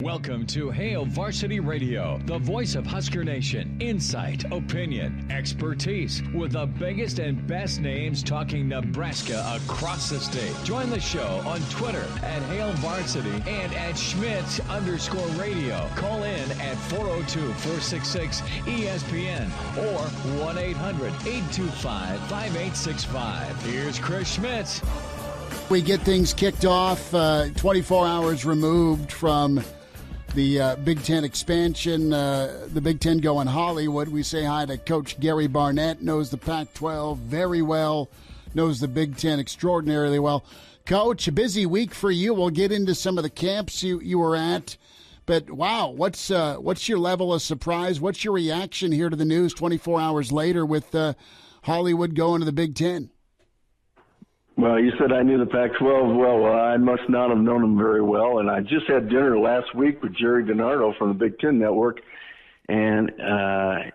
Welcome to Hail Varsity Radio, the voice of Husker Nation. Insight, opinion, expertise, with the biggest and best names talking Nebraska across the state. Join the show on Twitter at Hail Varsity and at Schmitz_radio. Call in at 402-466-ESPN or 1-800-825-5865. Here's Chris Schmitz. We get things kicked off 24 hours removed from the Big Ten expansion, the Big Ten going Hollywood. We say hi to Coach Gary Barnett, knows the Pac-12 very well, knows the Big Ten extraordinarily well. Coach, a busy week for you. We'll get into some of the camps you were at. But, wow, what's your level of surprise? What's your reaction here to the news 24 hours later with Hollywood going to the Big Ten? Well, you said I knew the Pac-12 well. I must not have known them very well. And I just had dinner last week with Jerry DiNardo from the Big Ten Network, and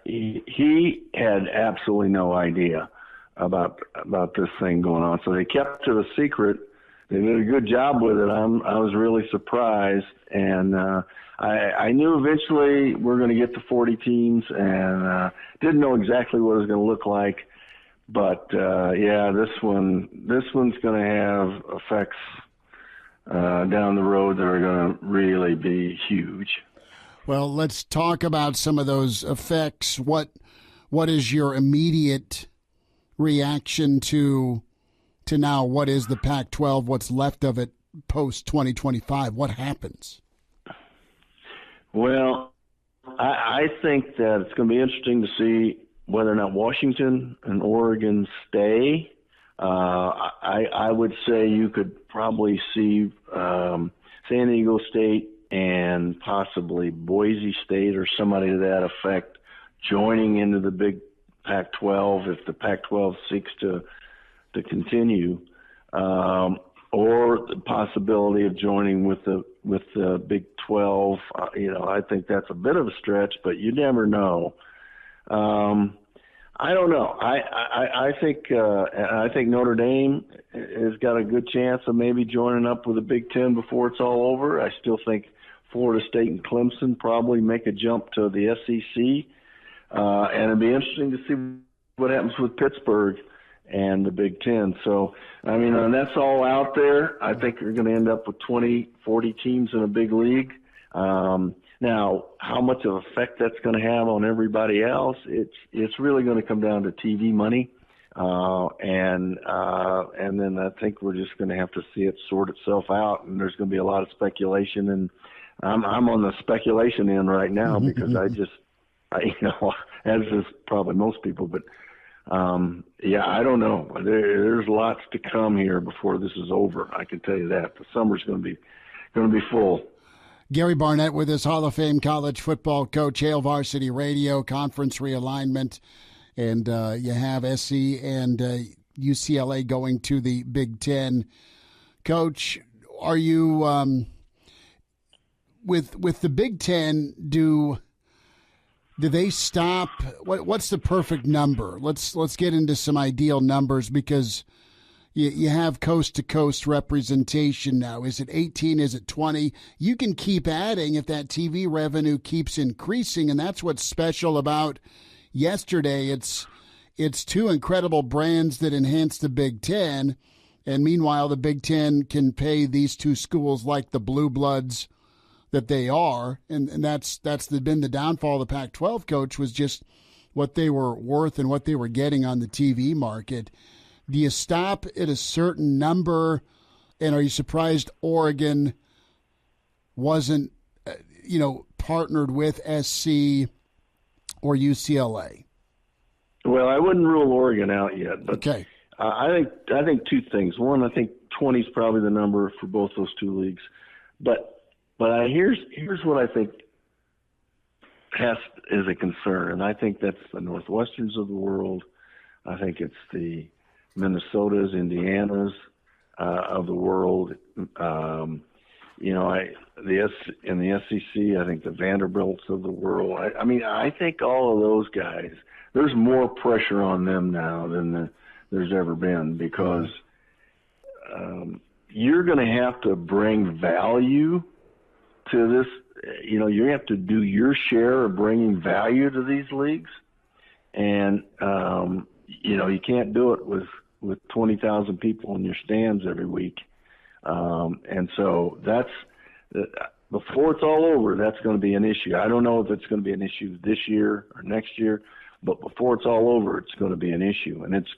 he had absolutely no idea about this thing going on. So they kept it a secret. They did a good job with it. I was really surprised, and I knew eventually we're going to get to 40 teams, and didn't know exactly what it was going to look like. But this one's going to have effects down the road that are going to really be huge. Well, let's talk about some of those effects. What is your immediate reaction to now? What is the Pac-12? What's left of it post 2025? What happens? Well, I think that it's going to be interesting to see whether or not Washington and Oregon stay. I would say you could probably see San Diego State and possibly Boise State or somebody to that effect joining into the big Pac-12 if the Pac-12 seeks to continue, or the possibility of joining with the Big 12. I think that's a bit of a stretch, but you never know. I don't know. I think Notre Dame has got a good chance of maybe joining up with the Big Ten before it's all over. I still think Florida State and Clemson probably make a jump to the SEC, and it'd be interesting to see what happens with Pittsburgh and the Big Ten. So, and that's all out there. I think you're going to end up with 20, 40 teams in a big league. Now, how much of effect that's going to have on everybody else, it's really going to come down to TV money, and then I think we're just going to have to see it sort itself out. And there's going to be a lot of speculation, and I'm on the speculation end right now because I as is probably most people, but I don't know. There's lots to come here before this is over. I can tell you that the summer's going to be full. Gary Barnett with us, Hall of Fame college football coach, Hail Varsity Radio, conference realignment, and you have SC and UCLA going to the Big Ten. Coach, are you with the Big Ten? Do they stop? What's the perfect number? Let's get into some ideal numbers because you have coast-to-coast representation now. Is it 18? Is it 20? You can keep adding if that TV revenue keeps increasing, and that's what's special about yesterday. It's two incredible brands that enhance the Big Ten, and meanwhile the Big Ten can pay these two schools like the Blue Bloods that they are, and that's been the downfall of the Pac-12, Coach, was just what they were worth and what they were getting on the TV market. Do you stop at a certain number, and are you surprised Oregon wasn't, partnered with SC or UCLA? Well, I wouldn't rule Oregon out yet, but okay. I think two things. One, I think 20 is probably the number for both those two leagues, but here's what I think is a concern, and I think that's the Northwesterns of the world. I think it's the Minnesotas, Indianas of the world. The SEC, I think the Vanderbilts of the world. I think all of those guys, there's more pressure on them now than there's ever been because you're going to have to bring value to this, you have to do your share of bringing value to these leagues. And, you can't do it with 20,000 people in your stands every week. And so before it's all over, that's going to be an issue. I don't know if it's going to be an issue this year or next year, but before it's all over, it's going to be an issue. And it's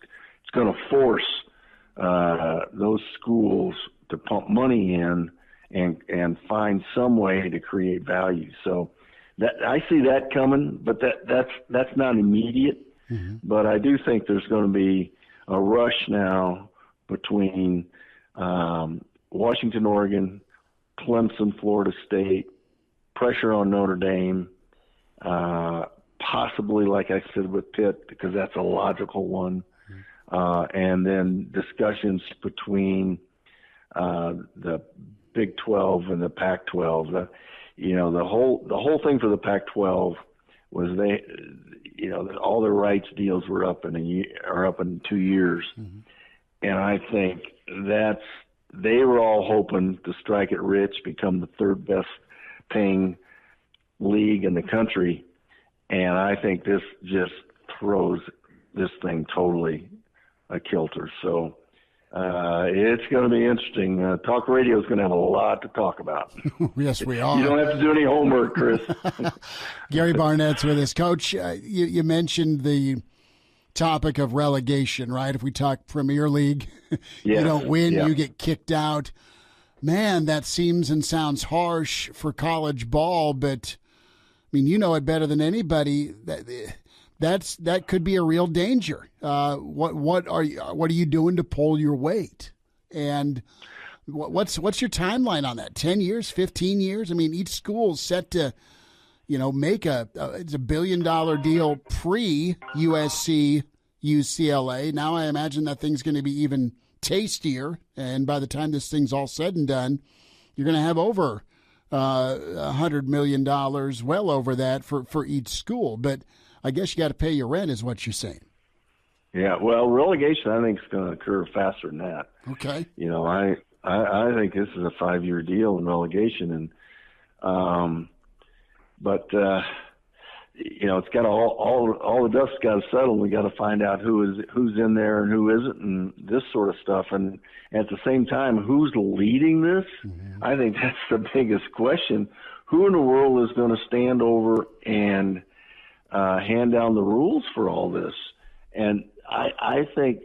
going to force those schools to pump money in and find some way to create value. So I see that coming, but that's not immediate. Mm-hmm. But I do think there's going to be a rush now between Washington, Oregon, Clemson, Florida State, pressure on Notre Dame, possibly, like I said, with Pitt, because that's a logical one, and then discussions between the Big 12 and the Pac-12. The whole thing for the Pac-12 was all their rights deals were up in 2 years, mm-hmm. and I think they were all hoping to strike it rich, become the third best paying league in the country, and I think this just throws this thing totally a kilter. So it's going to be interesting. Talk radio is going to have a lot to talk about. Yes, we are. You don't have to do any homework, Chris. Gary Barnett's with us. Coach, you mentioned the topic of relegation, right? If we talk Premier League, you don't win, you get kicked out. Man, that seems and sounds harsh for college ball, but I mean, you know it better than anybody. That could be a real danger. What are you doing to pull your weight? And what's your timeline on that? 10 years, 15 years? I mean, each school's set to, make it's $1 billion deal pre USC, UCLA. Now I imagine that thing's going to be even tastier. And by the time this thing's all said and done, you're going to have over $100 million, well over that for each school. But I guess you got to pay your rent, is what you're saying. Yeah, well, relegation I think is going to occur faster than that. Okay. I think this is a 5-year deal in relegation, and it's got all the dust's got to settle. We got to find out who's in there and who isn't, and this sort of stuff. And at the same time, who's leading this? Mm-hmm. I think that's the biggest question. Who in the world is going to stand over and hand down the rules for all this? And I think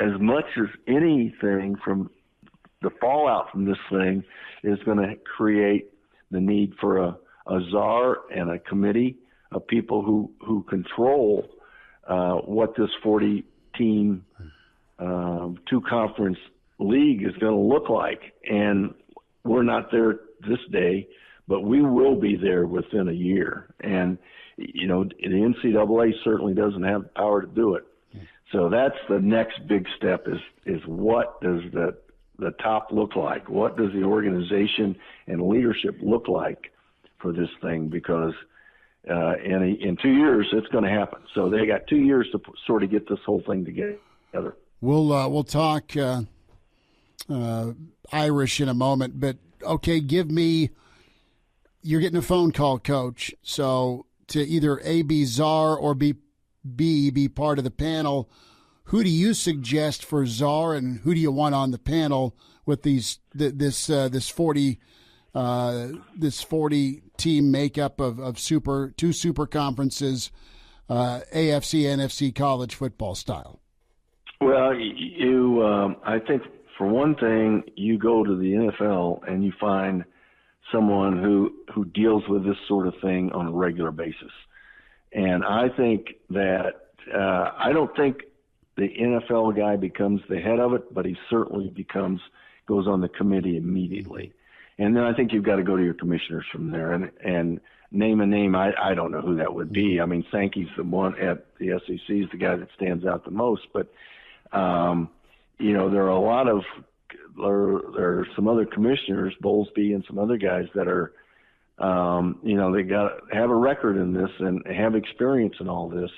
as much as anything from the fallout from this thing is going to create the need for a czar and a committee of people who control what this 40-team two-conference league is going to look like. And we're not there this day, but we will be there within a year. And the NCAA certainly doesn't have the power to do it. So that's the next big step is what does the top look like? What does the organization and leadership look like for this thing? Because in 2 years, it's going to happen. So they got 2 years to sort of get this whole thing together. We'll talk Irish in a moment, but okay, you're getting a phone call, Coach. So to either A, be czar or be part of the panel, who do you suggest for czar, and who do you want on the panel with this 40 team makeup of two super conferences, AFC, NFC college football style? Well, I think for one thing, you go to the NFL and you find someone who deals with this sort of thing on a regular basis. And I think that I don't think the NFL guy becomes the head of it, but he certainly goes on the committee immediately. And then I think you've got to go to your commissioners from there and name a name. I don't know who that would be. I mean, Sankey's the one at the SEC is the guy that stands out the most. But, there are some other commissioners, Bowlesby and some other guys that are, they got to have a record in this and have experience in all this.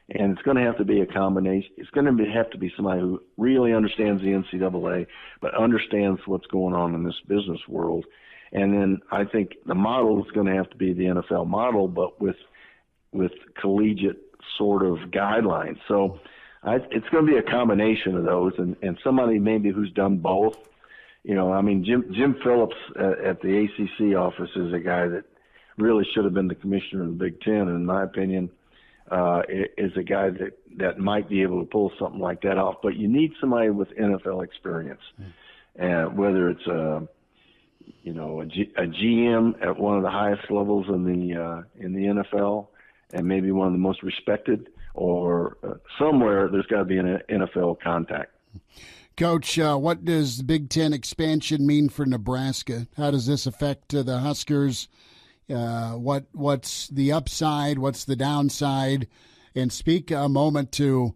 And it's going to have to be a combination. It's going to have to be somebody who really understands the NCAA, but understands what's going on in this business world. And then I think the model is going to have to be the NFL model, but with collegiate sort of guidelines. So it's going to be a combination of those, and somebody maybe who's done both. I mean, Jim Phillips at the ACC office is a guy that really should have been the commissioner of the Big Ten, and in my opinion, is a guy that might be able to pull something like that off. But you need somebody with NFL experience, and whether it's a GM at one of the highest levels in the NFL, and maybe one of the most respected, or somewhere there's got to be an NFL contact. Coach, what does the Big Ten expansion mean for Nebraska? How does this affect the Huskers? What's the upside? What's the downside? And speak a moment to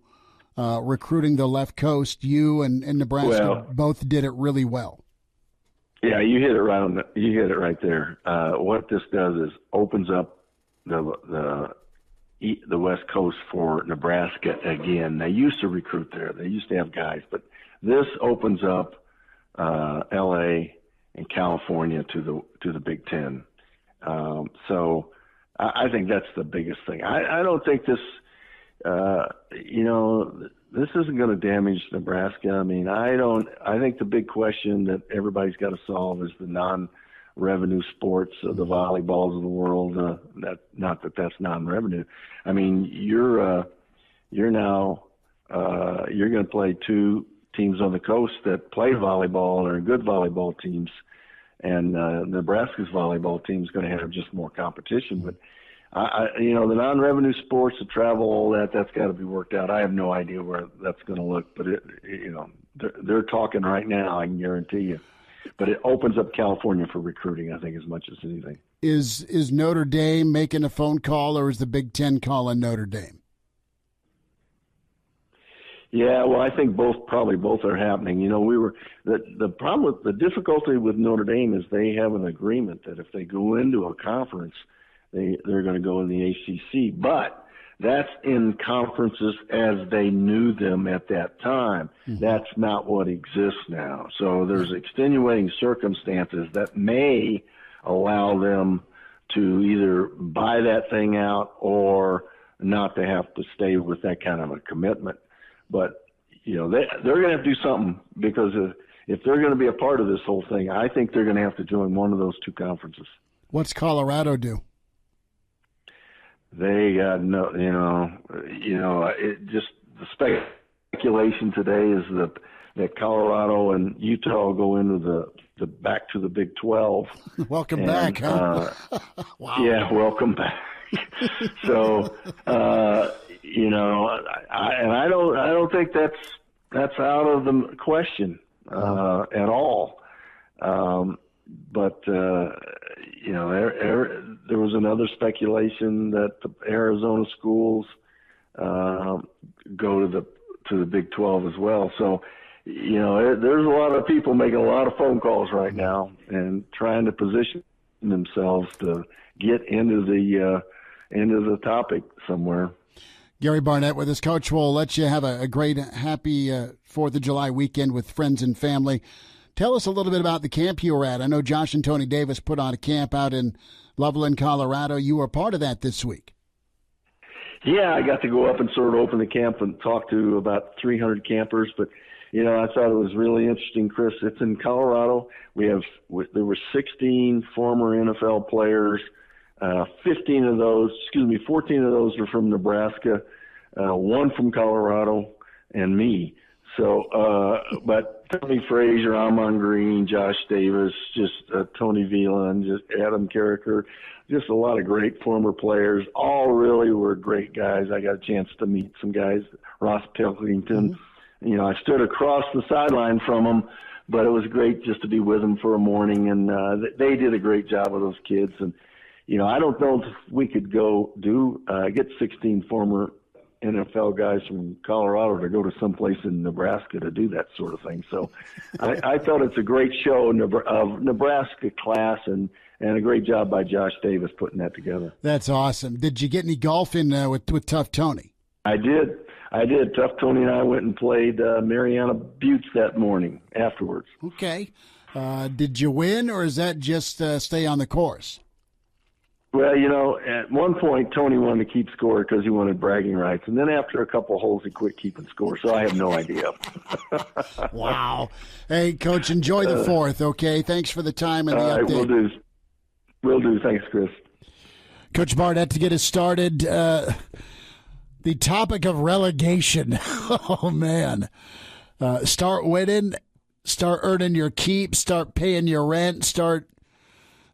recruiting the left coast. You and Nebraska both did it really well. Yeah, you hit it right there. What this does is opens up the West Coast for Nebraska again. They used to recruit there. They used to have guys, but this opens up L.A. and California to the Big Ten. So I think that's the biggest thing. I don't think this, this isn't going to damage Nebraska. I mean, I think the big question that everybody's got to solve is the non-revenue sports, the volleyballs of the world. Not that that's non-revenue. I mean, you're now going to play two teams on the coast that play volleyball and are good volleyball teams, and Nebraska's volleyball team is going to have just more competition. But the non-revenue sports, the travel, all that's got to be worked out. I have no idea where that's going to look, but they're talking right now. I can guarantee you. But it opens up California for recruiting, I think, as much as anything. Is Notre Dame making a phone call, or is the Big Ten calling Notre Dame? Yeah, well, I think both are happening. The problem with the difficulty with Notre Dame is they have an agreement that if they go into a conference, they're going to go in the ACC, but that's in conferences as they knew them at that time. Mm-hmm. That's not what exists now. So there's extenuating circumstances that may allow them to either buy that thing out or not to have to stay with that kind of a commitment. But, they're going to have to do something, because if they're going to be a part of this whole thing, I think they're going to have to join one of those two conferences. What's Colorado do? They got it just the speculation today is that Colorado and Utah go into the back to the Big 12. Welcome back, huh? Wow. Yeah, welcome back. So, I don't think that's out of the question at all. But there was another speculation that the Arizona schools go to the Big 12 as well. So, there's a lot of people making a lot of phone calls right now and trying to position themselves to get into the topic somewhere. Gary Barnett with us. Coach, we'll let you have a great, happy 4th of July weekend with friends and family. Tell us a little bit about the camp you were at. I know Josh and Tony Davis put on a camp out in Loveland, Colorado. You were part of that this week. Yeah, I got to go up and sort of open the camp and talk to about 300 campers. But, I thought it was really interesting, Chris. It's in Colorado. There were 16 former NFL players. 14 of those are from Nebraska, one from Colorado, and me. So, but Tony Frazier, Amon Green, Josh Davis, just Tony Veland, just Adam Carricker, just a lot of great former players. All really were great guys. I got a chance to meet some guys, Ross Pilkington. Mm-hmm. I stood across the sideline from them, but it was great just to be with them for a morning, and they did a great job with those kids. And I don't know if we could go get 16 former NFL guys from Colorado to go to someplace in Nebraska to do that sort of thing. So I thought it's a great show of Nebraska class, and a great job by Josh Davis putting that together. That's awesome. Did you get any golf in with Tough Tony? I did. Tough Tony and I went and played Mariana Buttes that morning afterwards. Okay. Did you win, or is that just stay on the course? Well, at one point, Tony wanted to keep score because he wanted bragging rights. And then after a couple holes, he quit keeping score. So I have no idea. Wow. Hey, Coach, enjoy the fourth, okay? Thanks for the time and the update. Will do. Will do. Thanks, Chris. Coach Barnett, to get us started, the topic of relegation. Oh, man. Start winning, start earning your keep, start paying your rent, start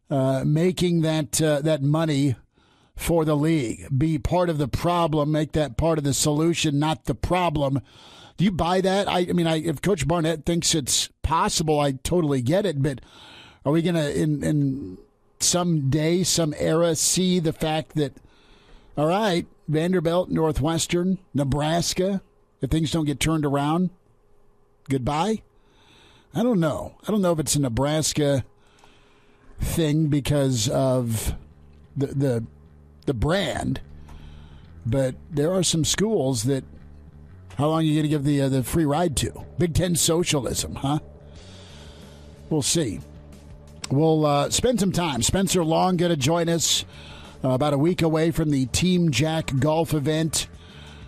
making that money for the league. Be part of the problem, make that part of the solution, not the problem. Do you buy that? I mean, if Coach Barnett thinks it's possible, I totally get it, but are we going to, in some day, some era, see the fact that, all right, Vanderbilt, Northwestern, Nebraska, if things don't get turned around, goodbye? I don't know. I don't know if it's a Nebraska thing because of the brand, but there are some schools that, how long are you going to give the free ride to? Big Ten socialism, huh? We'll see. We'll spend some time. Spencer Long going to join us about a week away from the Team Jack golf event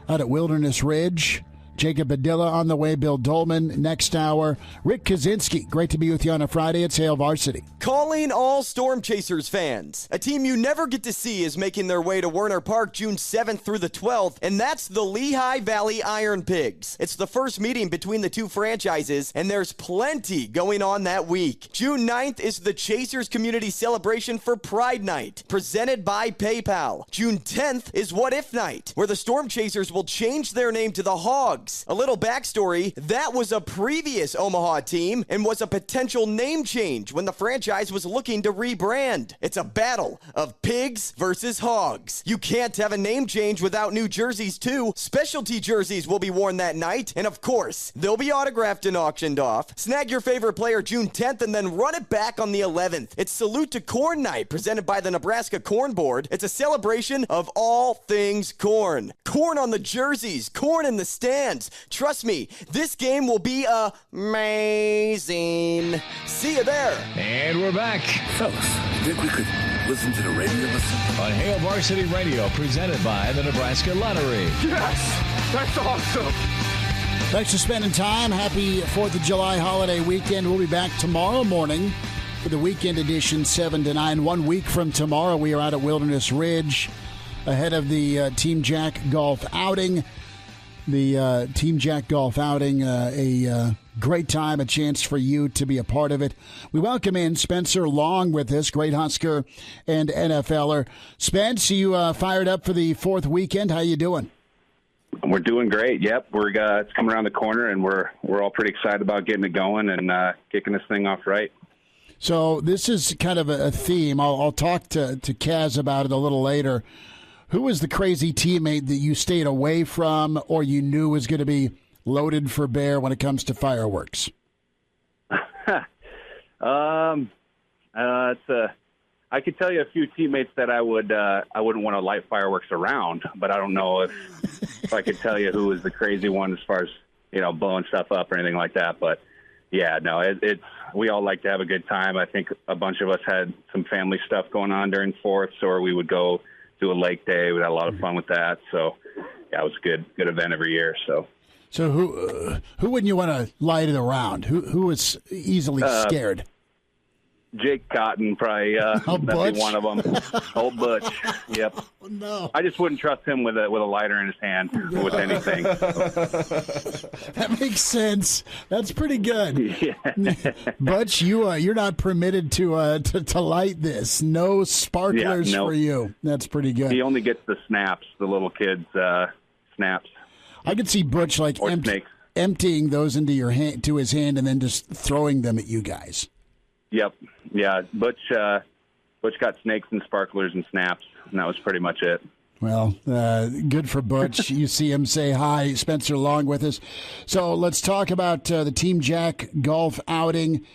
out at Wilderness Ridge. Jacob Padilla on the way. Bill Doleman next hour. Rick Kaczenski, great to be with you on a Friday. It's Hail Varsity. Calling all Storm Chasers fans. A team you never get to see is making their way to Werner Park June 7th through the 12th, and that's the Lehigh Valley Iron Pigs. It's the first meeting between the two franchises, and there's plenty going on that week. June 9th is the Chasers Community Celebration for Pride Night, presented by PayPal. June 10th is What If Night, where the Storm Chasers will change their name to the Hogs. A little backstory, that was a previous Omaha team and was a potential name change when the franchise was looking to rebrand. It's a battle of pigs versus hogs. You can't have a name change without new jerseys too. Specialty jerseys will be worn that night, and of course, they'll be autographed and auctioned off. Snag your favorite player June 10th and then run it back on the 11th. It's Salute to Corn Night, presented by the Nebraska Corn Board. It's a celebration of all things corn. Corn on the jerseys, corn in the stands. Trust me, this game will be amazing. See you there. And we're back. Fellas, think we could listen to the radio listen? On Hail Varsity Radio, presented by the Nebraska Lottery. Yes! That's awesome! Thanks for spending time. Happy 4th of July holiday weekend. We'll be back tomorrow morning for the weekend edition, 7 to 9. 1 week from tomorrow, we are out at Wilderness Ridge ahead of the Team Jack golf outing. The Team Jack golf outing, a great time, a chance for you to be a part of it. We welcome in Spencer Long with us, great Husker and NFLer. Spence, you fired up for the fourth weekend? How you doing? We're doing great. Yep, it's coming around the corner, and we're all pretty excited about getting it going and kicking this thing off right. So this is kind of a theme. I'll talk to Kaz about it a little later. Who was the crazy teammate that you stayed away from or you knew was going to be loaded for bear when it comes to fireworks? I could tell you a few teammates that I wouldn't want to light fireworks around, but I don't know if I could tell you who was the crazy one as far as, blowing stuff up or anything like that. But yeah, no, we all like to have a good time. I think a bunch of us had some family stuff going on during fourths, or we would go do a lake day. We had a lot of fun with that. So yeah, it was a good event every year. So who wouldn't you want to light it around? Who was easily scared? Jake Cotton, probably that'd be one of them. Old Butch, yep. Oh, no. I just wouldn't trust him with a lighter in his hand with anything. That makes sense. That's pretty good. Yeah. Butch, you're not permitted to light this. No sparklers for you. That's pretty good. He only gets the snaps, the little kids' snaps. I could see Butch emptying those into your hand, to his hand, and then just throwing them at you guys. Yep. Yeah. Butch got snakes and sparklers and snaps, and that was pretty much it. Well, good for Butch. You see him say hi. Spencer Long with us. So let's talk about the Team Jack golf outing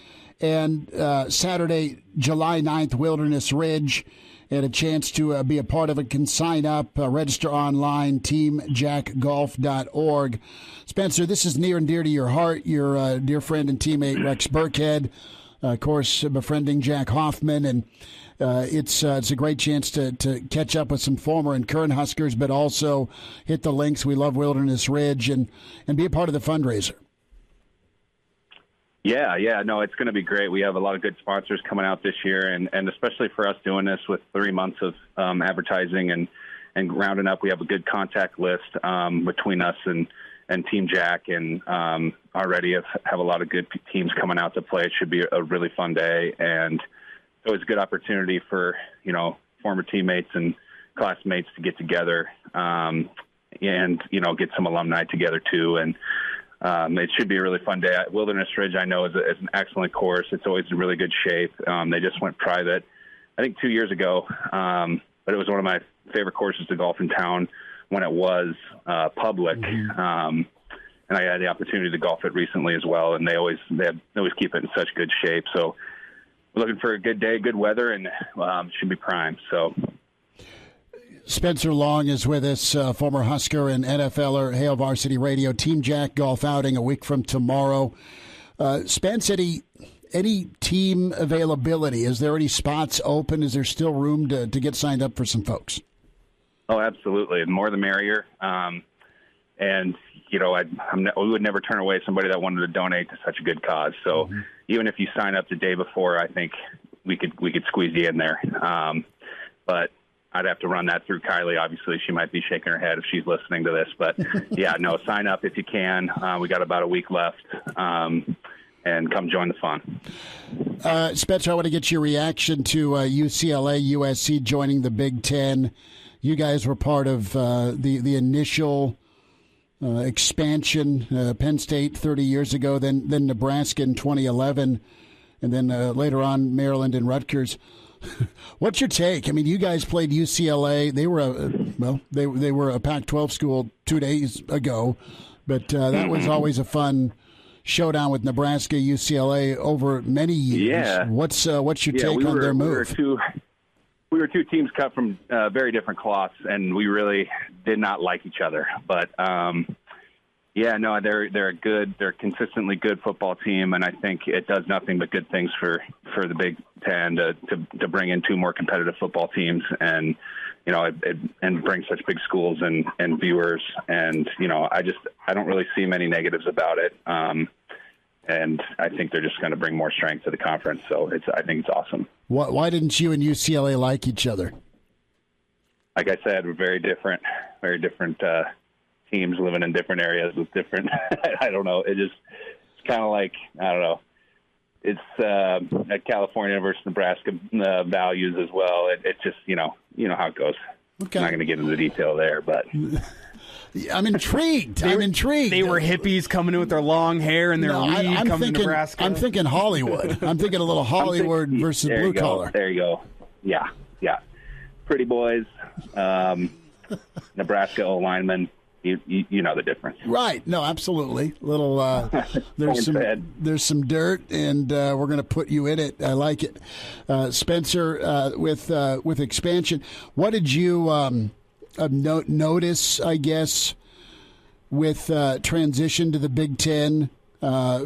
and Saturday, July 9th, Wilderness Ridge. And a chance to be a part of it. Can sign up, register online, teamjackgolf.org. Spencer, this is near and dear to your heart. Your dear friend and teammate Rex Burkhead of course, befriending Jack Hoffman, and it's a great chance to catch up with some former and current Huskers, but also hit the links. We love Wilderness Ridge and be a part of the fundraiser. Yeah, no, it's going to be great. We have a lot of good sponsors coming out this year, and especially for us doing this with 3 months of advertising and rounding up, we have a good contact list between us and Team Jack, and already have a lot of good teams coming out to play. It should be a really fun day, and it's always a good opportunity for, former teammates and classmates to get together and, get some alumni together too. And it should be a really fun day. Wilderness Ridge, I know, is an excellent course. It's always in really good shape. They just went private, I think, 2 years ago, but it was one of my favorite courses to golf in town when it was public. And I had the opportunity to golf it recently as well, and they always keep it in such good shape. So we're looking for a good day, good weather, and should be prime. So Spencer Long is with us, former Husker and NFLer, Hail Varsity Radio. Team Jack golf outing a week from tomorrow. Spence, any team availability? Is there any spots open? Is there still room to get signed up for some folks? Oh, absolutely. The more the merrier. And, we would never turn away somebody that wanted to donate to such a good cause. So even if you sign up the day before, I think we could squeeze you in there. But I'd have to run that through Kylie. Obviously, she might be shaking her head if she's listening to this. But, yeah, no, sign up if you can. We got about a week left. And come join the fun. Spencer, I want to get your reaction to UCLA, USC joining the Big Ten. You guys were part of the initial expansion, Penn State 30 years ago, then Nebraska in 2011, and then later on Maryland and Rutgers. What's your take? I mean, you guys played UCLA. They were they were a Pac-12 school 2 days ago, but that was always a fun showdown with Nebraska, UCLA over many years. Yeah. What's your take on their move? We were two teams cut from very different cloths, and we really did not like each other. But they're a good, they're a consistently good football team, and I think it does nothing but good things for the Big Ten to bring in two more competitive football teams, and and bring such big schools and viewers, and I don't really see many negatives about it. And I think they're just going to bring more strength to the conference. So I think it's awesome. Why didn't you and UCLA like each other? Like I said, we're very different teams living in different areas with different, I don't know. It's kind of like, I don't know. It's California versus Nebraska values as well. It's just, you know how it goes. Okay. I'm not going to get into the detail there, but... I'm intrigued. They were hippies coming in with their long hair and their weed coming to Nebraska. I'm thinking Hollywood. I'm thinking a little Hollywood versus blue collar. There you go. Yeah. Pretty boys, Nebraska linemen. You know the difference, right? No, absolutely. There's some dirt, and we're going to put you in it. I like it, Spencer. With expansion, what did you notice? I guess with transition to the Big Ten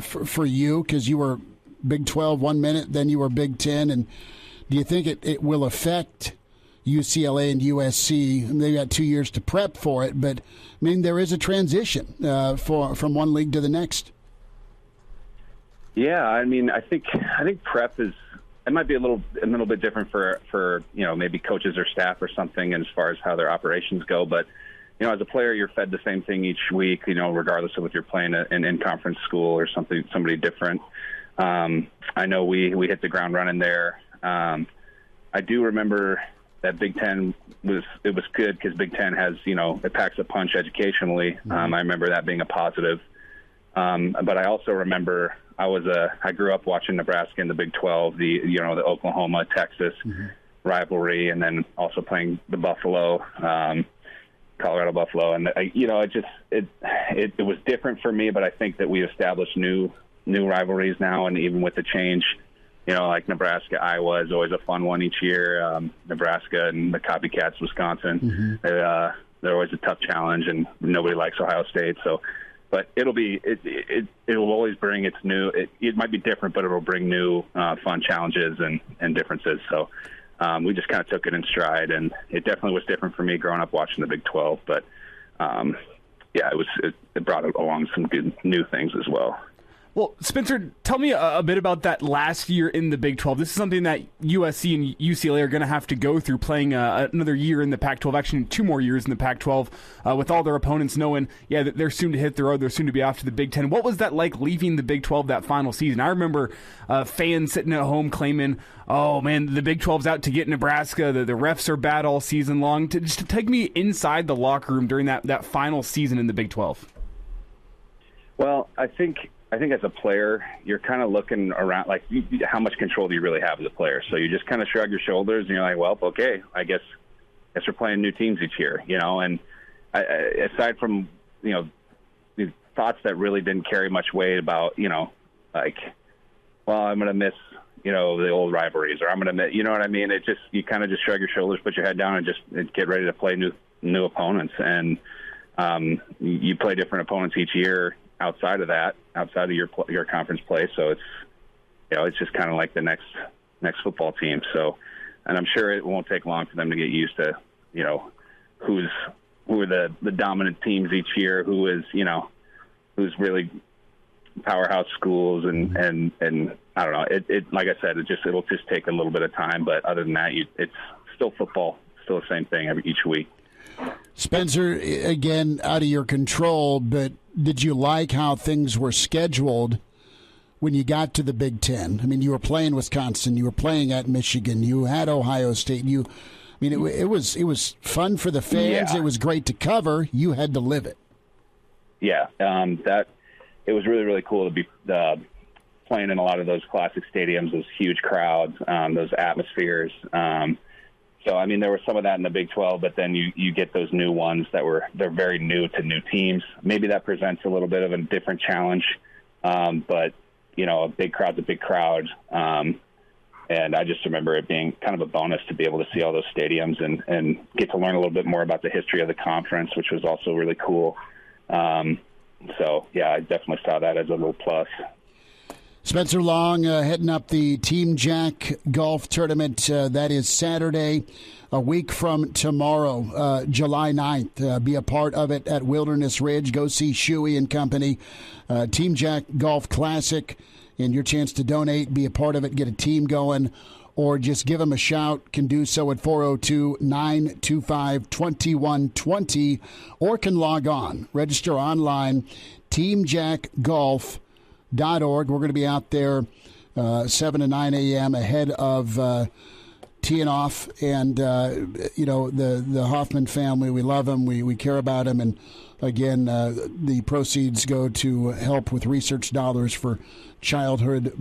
for you, because you were Big 12 1 minute, then you were Big Ten, and do you think it will affect UCLA and USC? And they got 2 years to prep for it, but I mean there is a transition from one league to the next. Yeah, I mean, I think prep it might be a little bit different for maybe coaches or staff or something, as far as how their operations go. But as a player, you're fed the same thing each week. Regardless of if you're playing an in-conference school or somebody different. I know we hit the ground running there. I do remember that Big Ten was good because Big Ten has it packs a punch educationally. I remember that being a positive. But I also remember I grew up watching Nebraska in the Big 12, the Oklahoma Texas rivalry, and then also playing the Buffalo, Colorado Buffalo, and it was different for me. But I think that we established new rivalries now, and even with the change. Like Nebraska, Iowa is always a fun one each year. Nebraska and the copycats, Wisconsin, they're always a tough challenge, and nobody likes Ohio State. So, but it will always bring its new. It might be different, but it will bring new fun challenges and differences. So we just kind of took it in stride, and it definitely was different for me growing up watching the Big 12. But it brought along some good new things as well. Well, Spencer, tell me a bit about that last year in the Big 12. This is something that USC and UCLA are going to have to go through, playing another year in the Pac-12, actually 2 more years in the Pac-12, with all their opponents knowing, that they're soon to hit the road, they're soon to be off to the Big 10. What was that like leaving the Big 12 that final season? I remember fans sitting at home claiming, oh, man, the Big 12's out to get Nebraska, the refs are bad all season long. Just to take me inside the locker room during that final season in the Big 12. Well, I think as a player, you're kind of looking around, like, how much control do you really have as a player? So you just kind of shrug your shoulders, and you're like, well, okay, I guess we're playing new teams each year, And aside from, the thoughts that really didn't carry much weight about, like, well, I'm going to miss, the old rivalries, or I'm going to miss, you know what I mean? It just, you kind of just shrug your shoulders, put your head down, and just get ready to play new opponents. And you play different opponents each year outside of your conference play. So it's, it's just kind of like the next football team. So, and I'm sure it won't take long for them to get used to, who are the dominant teams each year, who's really powerhouse schools, and I don't know. It like I said, it'll just take a little bit of time, but other than that, it's still football, still the same thing each week. Spencer, again, out of your control, but did you like how things were scheduled when you got to the Big Ten? I mean, you were playing Wisconsin, you were playing at Michigan, you had Ohio State. It was fun for the fans. Yeah. It was great to cover. You had to live it. Yeah, it was really, really cool to be playing in a lot of those classic stadiums, those huge crowds, those atmospheres. So, I mean, there was some of that in the Big 12, but then you get those new ones they're very new to new teams. Maybe that presents a little bit of a different challenge, but, a big crowd's a big crowd. And I just remember it being kind of a bonus to be able to see all those stadiums and get to learn a little bit more about the history of the conference, which was also really cool. So, yeah, I definitely saw that as a little plus. Spencer Long heading up the Team Jack Golf Tournament. That is Saturday, a week from tomorrow, July 9th. Be a part of it at Wilderness Ridge. Go see Shuey and company. Team Jack Golf Classic, and your chance to donate, be a part of it, get a team going, or just give them a shout. Can do so at 402-925-2120, or can log on. Register online, teamjackgolf.org. We're going to be out there 7 to 9 a.m. ahead of teeing off. And, the Hoffman family, we love them. We care about them. And, again, the proceeds go to help with research dollars for childhood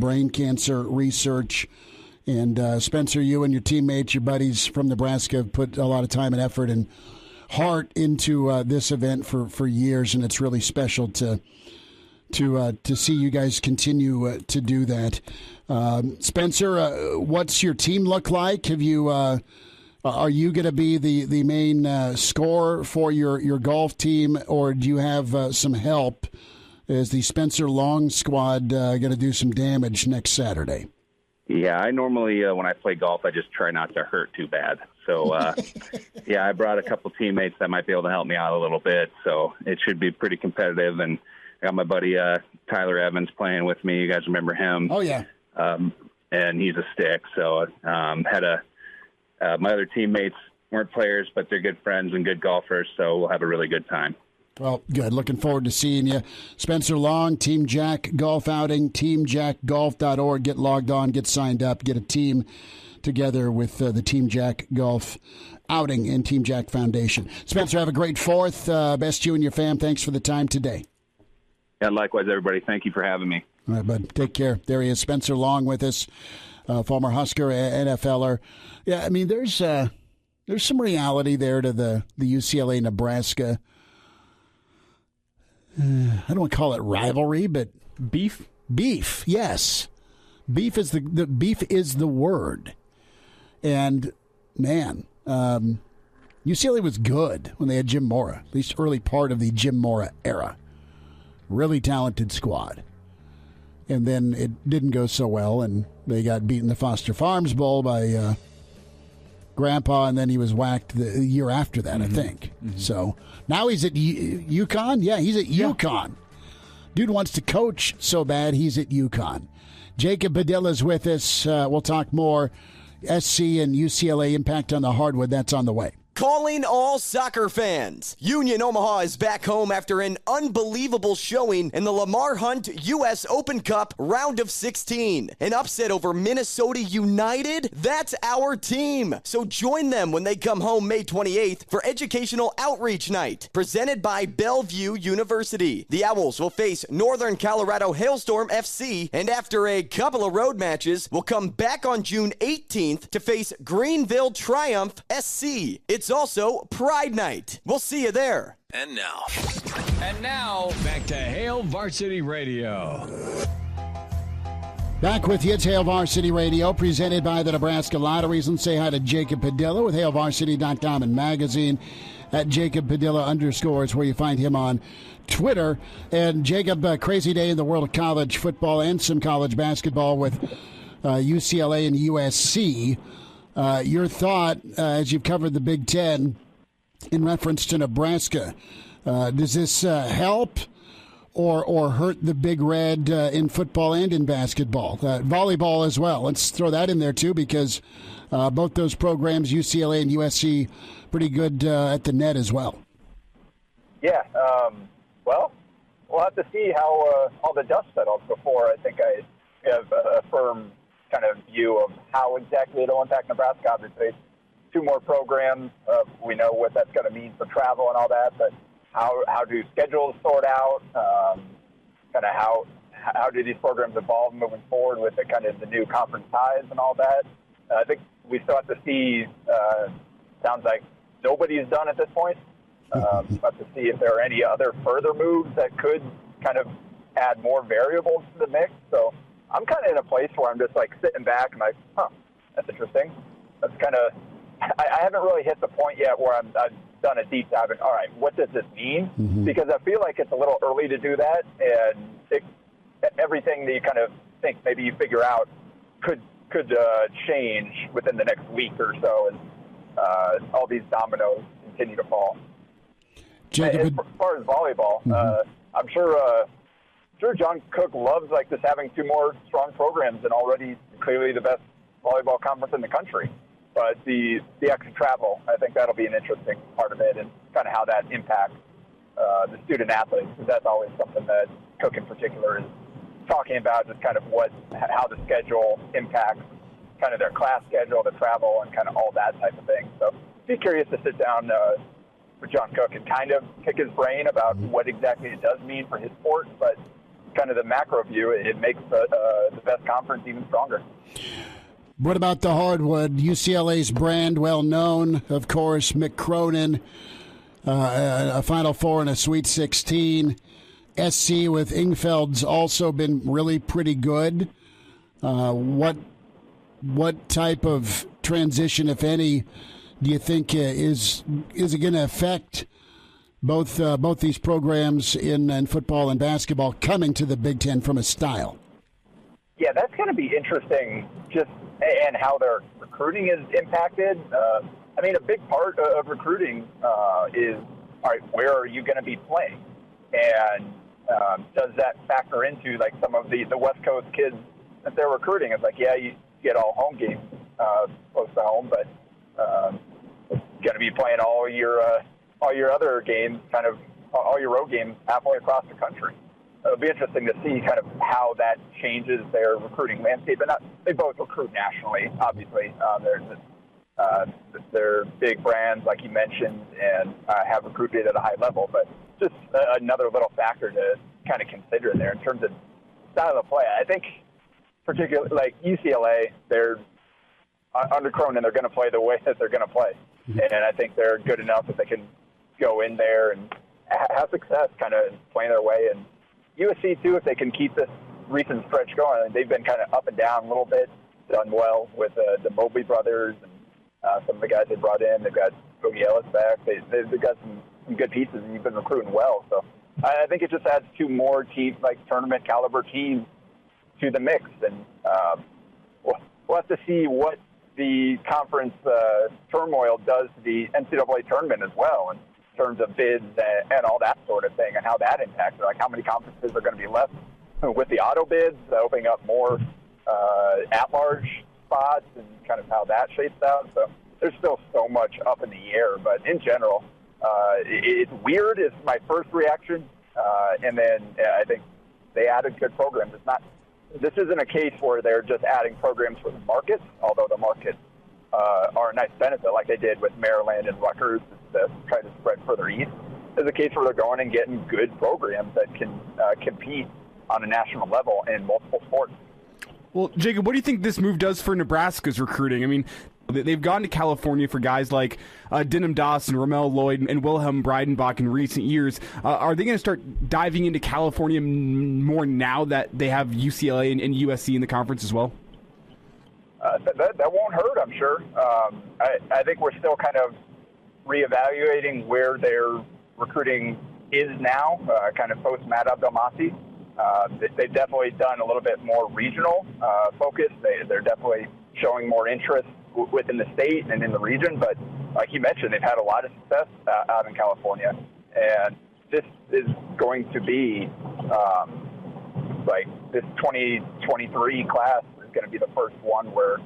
brain cancer research. And, Spencer, you and your teammates, your buddies from Nebraska have put a lot of time and effort and heart into this event for years, and it's really special to see you guys continue to do that. Spencer, what's your team look like? Have you are you going to be the main scorer for your golf team, or do you have some help? Is the Spencer Long squad going to do some damage next Saturday? Yeah, I normally when I play golf, I just try not to hurt too bad. So, I brought a couple teammates that might be able to help me out a little bit. So it should be pretty competitive. And I got my buddy Tyler Evans playing with me. You guys remember him? Oh, yeah. And he's a stick. So my other teammates weren't players, but they're good friends and good golfers. So we'll have a really good time. Well, good. Looking forward to seeing you. Spencer Long, Team Jack Golf Outing, teamjackgolf.org. Get logged on, get signed up, get a team together with the Team Jack Golf Outing and Team Jack Foundation. Spencer, have a great 4th. Best to you and your fam. Thanks for the time today. Yeah, likewise, everybody. Thank you for having me. All right, bud. Take care. There he is, Spencer Long with us, former Husker, NFLer. Yeah, I mean, there's some reality there to the UCLA Nebraska. I don't want to call it rivalry, but beef. Beef, yes. Beef is beef is the word. And man, UCLA was good when they had Jim Mora, at least early part of the Jim Mora era. Really talented squad. And then it didn't go so well, and they got beaten in the Foster Farms Bowl by Grandpa, and then he was whacked the year after that, I think. So now he's at UConn? Yeah, he's at UConn. Dude wants to coach so bad, he's at UConn. Jacob Padilla is with us. We'll talk more. SC and UCLA impact on the hardwood. That's on the way. Calling all soccer fans. Union Omaha is back home after an unbelievable showing in the Lamar Hunt U.S. Open Cup round of 16. An upset over Minnesota United? That's our team. So join them when they come home May 28th for Educational Outreach Night, presented by Bellevue University. The Owls will face Northern Colorado Hailstorm FC, and after a couple of road matches, will come back on June 18th to face Greenville Triumph SC. It's also Pride Night. We'll see you there. And now, back to Hail Varsity Radio. Back with you. It's Hail Varsity Radio, presented by the Nebraska Lotteries. And say hi to Jacob Padilla with HailVarsity.com and magazine at Jacob Padilla _ where you find him on Twitter. And Jacob, crazy day in the world of college football and some college basketball with UCLA and USC. Your thought as you've covered the Big Ten in reference to Nebraska. Does this help or hurt the Big Red in football and in basketball? Volleyball as well. Let's throw that in there, too, because both those programs, UCLA and USC, pretty good at the net as well. Yeah. Well, we'll have to see how all the dust settles before I think I have a firm kind of view of how exactly it'll impact Nebraska. Obviously, two more programs. We know what that's going to mean for travel and all that, but how do schedules sort out? Kind of how do these programs evolve moving forward with the kind of the new conference ties and all that? I think we still have to see. Sounds like nobody's done at this point. But to see if there are any other further moves that could kind of add more variables to the mix. So I'm kind of in a place where I'm just like sitting back and like, that's interesting. That's kind of, I haven't really hit the point yet where I've done a deep dive and, all right, what does this mean? Mm-hmm. Because I feel like it's a little early to do that. And everything that you kind of think maybe you figure out could change within the next week or so as all these dominoes continue to fall. As far as volleyball, I'm sure John Cook loves like just having two more strong programs and already clearly the best volleyball conference in the country. But the extra travel, I think that'll be an interesting part of it and kind of how that impacts the student athletes, because that's always something that Cook in particular is talking about, just kind of how the schedule impacts kind of their class schedule, the travel, and kind of all that type of thing. So be curious to sit down with John Cook and kind of pick his brain about what exactly it does mean for his sport, but kind of the macro view, it makes the best conference even stronger. What about the hardwood? UCLA's brand, well known, of course, Mick Cronin, a Final Four and a Sweet 16. SC with Ingfeld's also been really pretty good. What type of transition, if any, do you think is it going to affect both these programs in football and basketball coming to the Big Ten from a style? Yeah, that's going to be interesting, and how their recruiting is impacted. I mean, a big part of recruiting is, all right, where are you going to be playing? And does that factor into, like, some of the West Coast kids that they're recruiting? It's like, yeah, you get all home games close to home, but going to be playing all your other games, kind of all your road games halfway across the country. It'll be interesting to see kind of how that changes their recruiting landscape. And they both recruit nationally, obviously. They're big brands, like you mentioned, and have recruited at a high level. But just another little factor to kind of consider there in terms of style of play. I think particularly like UCLA, they're under Cronin, they're going to play the way that they're going to play. And I think they're good enough that they can go in there and have success kind of playing their way. And USC, too, if they can keep this recent stretch going. They've been kind of up and down a little bit, done well with the Mobley brothers and some of the guys they brought in. They've got Boogie Ellis back. They've got some good pieces, and you've been recruiting well. So I think it just adds two more teams, like tournament caliber teams, to the mix. And we'll have to see what the conference turmoil does to the NCAA tournament as well, in terms of bids and all that sort of thing, and how that impacts it. Like how many conferences are going to be left with the auto bids, opening up more at-large spots, and kind of how that shapes out. So there's still so much up in the air. But in general, it's weird is my first reaction. And then I think they added good programs. This isn't a case where they're just adding programs for the markets, although the markets are a nice benefit, like they did with Maryland and Rutgers to try to spread further east. There's a case where they're going and getting good programs that can compete on a national level in multiple sports. Well, Jacob, what do you think this move does for Nebraska's recruiting? I mean, they've gone to California for guys like Denham Dawson, Ramel Lloyd, and Wilhelm Breidenbach in recent years. Are they going to start diving into California more now that they have UCLA and USC in the conference as well? That won't hurt, I'm sure. I think we're still kind of reevaluating where their recruiting is now, kind of post-Matt Abdelmasih. They've definitely done a little bit more regional focus. They're definitely showing more interest within the state and in the region. But like you mentioned, they've had a lot of success out in California. And this is going to be, like this 2023 class is going to be the first one where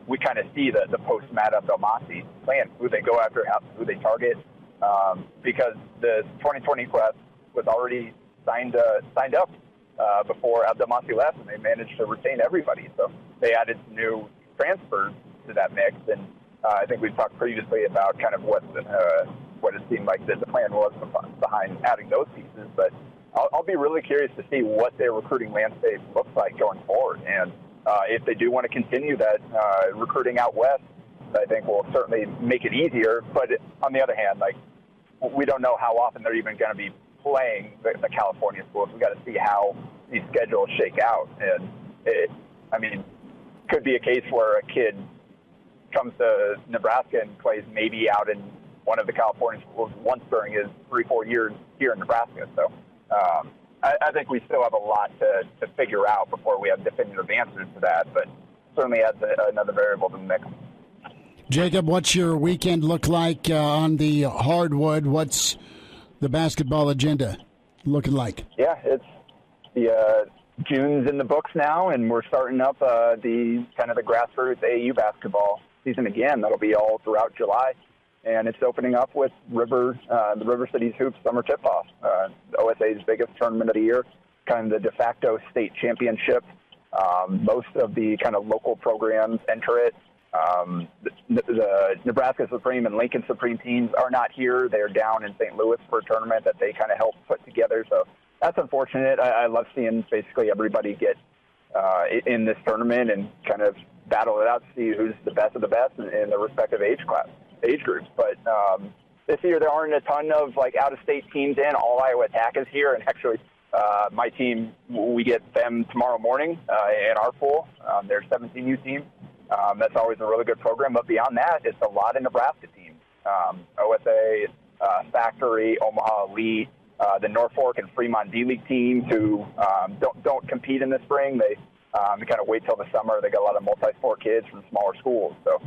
we kind of see the post-Matt Abdelmasih plan, who they go after, who they target, because the 2020 class was already signed up before Abdelmasih left, and they managed to retain everybody. So they added some new transfers to that mix, and I think we've talked previously about kind of what it seemed like the plan was behind adding those pieces. But I'll be really curious to see what their recruiting landscape looks like going forward, and if they do want to continue that recruiting out west, I think will certainly make it easier. But on the other hand, like, we don't know how often they're even going to be playing the California schools. We got to see how these schedules shake out. And could be a case where a kid comes to Nebraska and plays maybe out in one of the California schools once during his 3-4 years here in Nebraska. So I think we still have a lot to figure out before we have definitive answers to that, but certainly adds another variable to the mix. Jacob, what's your weekend look like on the hardwood? What's the basketball agenda looking like? Yeah, it's the June's in the books now, and we're starting up the grassroots AAU basketball season again. That'll be all throughout July, and it's opening up with the River Cities Hoops Summer Tip-Off, OSA's biggest tournament of the year, kind of the de facto state championship. Most of the kind of local programs enter it. The Nebraska Supreme and Lincoln Supreme teams are not here. They're down in St. Louis for a tournament that they kind of helped put together. So that's unfortunate. I love seeing basically everybody get in this tournament and kind of battle it out to see who's the best of the best in their respective age groups. But this year there aren't a ton of like out-of-state teams in. All Iowa Attack is here, and actually my team, we get them tomorrow morning in our pool. They're 17U team. That's always a really good program. But beyond that, it's a lot of Nebraska teams. OSA, Factory, Omaha Elite, the Norfolk and Fremont D-League teams who don't compete in the spring. They kind of wait till the summer. They got a lot of multi-sport kids from smaller schools. So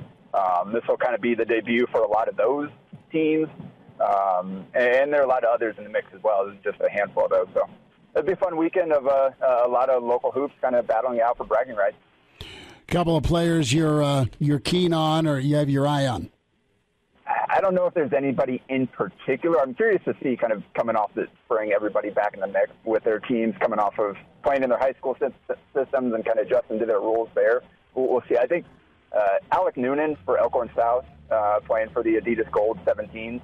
this will kind of be the debut for a lot of those teams. And there are a lot of others in the mix as well. There's just a handful of those. So it'll be a fun weekend of a lot of local hoops kind of battling out for bragging rights. Couple of players you're keen on or you have your eye on? I don't know if there's anybody in particular. I'm curious to see kind of coming off the spring, everybody back in the mix with their teams coming off of playing in their high school systems and kind of adjusting to their rules there. We'll see. I think Alec Noonan for Elkhorn South, playing for the Adidas Gold 17s.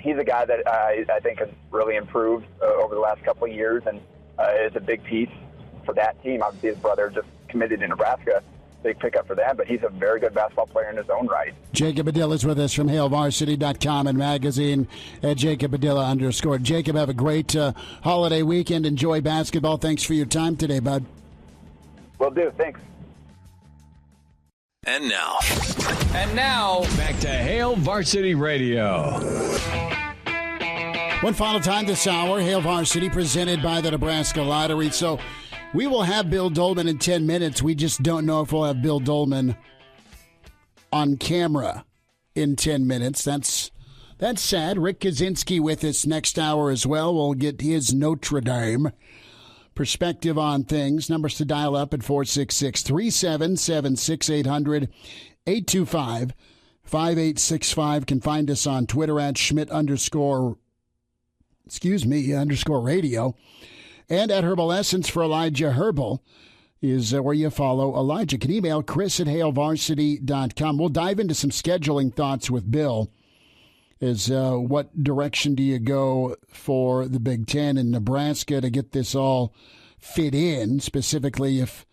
He's a guy that I think has really improved over the last couple of years and is a big piece for that team. Obviously, his brother just committed in Nebraska. Big pickup for them, but he's a very good basketball player in his own right. Jacob Padilla is with us from HailVarsity.com and magazine at Jacob Padilla _ Jacob, have a great holiday weekend. Enjoy basketball. Thanks for your time today, bud. Will do. Thanks. And now, back to Hail Hail Varsity Radio. One final time this hour, Hail Varsity presented by the Nebraska Lottery. So we will have Bill Doleman in 10 minutes. We just don't know if we'll have Bill Doleman on camera in 10 minutes. That's sad. Rick Kaczenski with us next hour as well. We'll get his Notre Dame perspective on things. Numbers to dial up at 466-377-6800, 825-5865. Can find us on Twitter at _radio and at Herbal Essence for Elijah Herbal is where you follow Elijah. Can email chris@hailvarsity.com. We'll dive into some scheduling thoughts with Bill. What direction do you go for the Big Ten and Nebraska to get this all fit in, specifically if,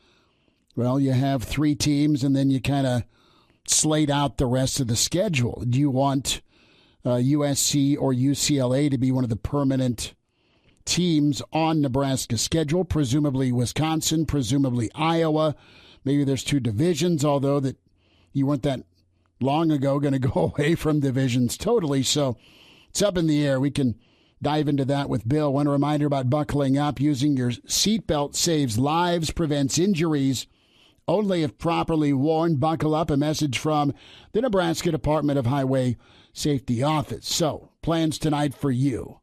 you have 3 teams and then you kind of slate out the rest of the schedule. Do you want USC or UCLA to be one of the permanent teams on Nebraska's schedule? Presumably Wisconsin, presumably Iowa. Maybe there's 2 divisions, although that you weren't that long ago going to go away from divisions totally. So it's up in the air. We can dive into that with Bill. One reminder about buckling up. Using your seatbelt saves lives, prevents injuries. Only if properly worn. Buckle up. A message from the Nebraska Department of Highway Safety Office. So, plans tonight for you.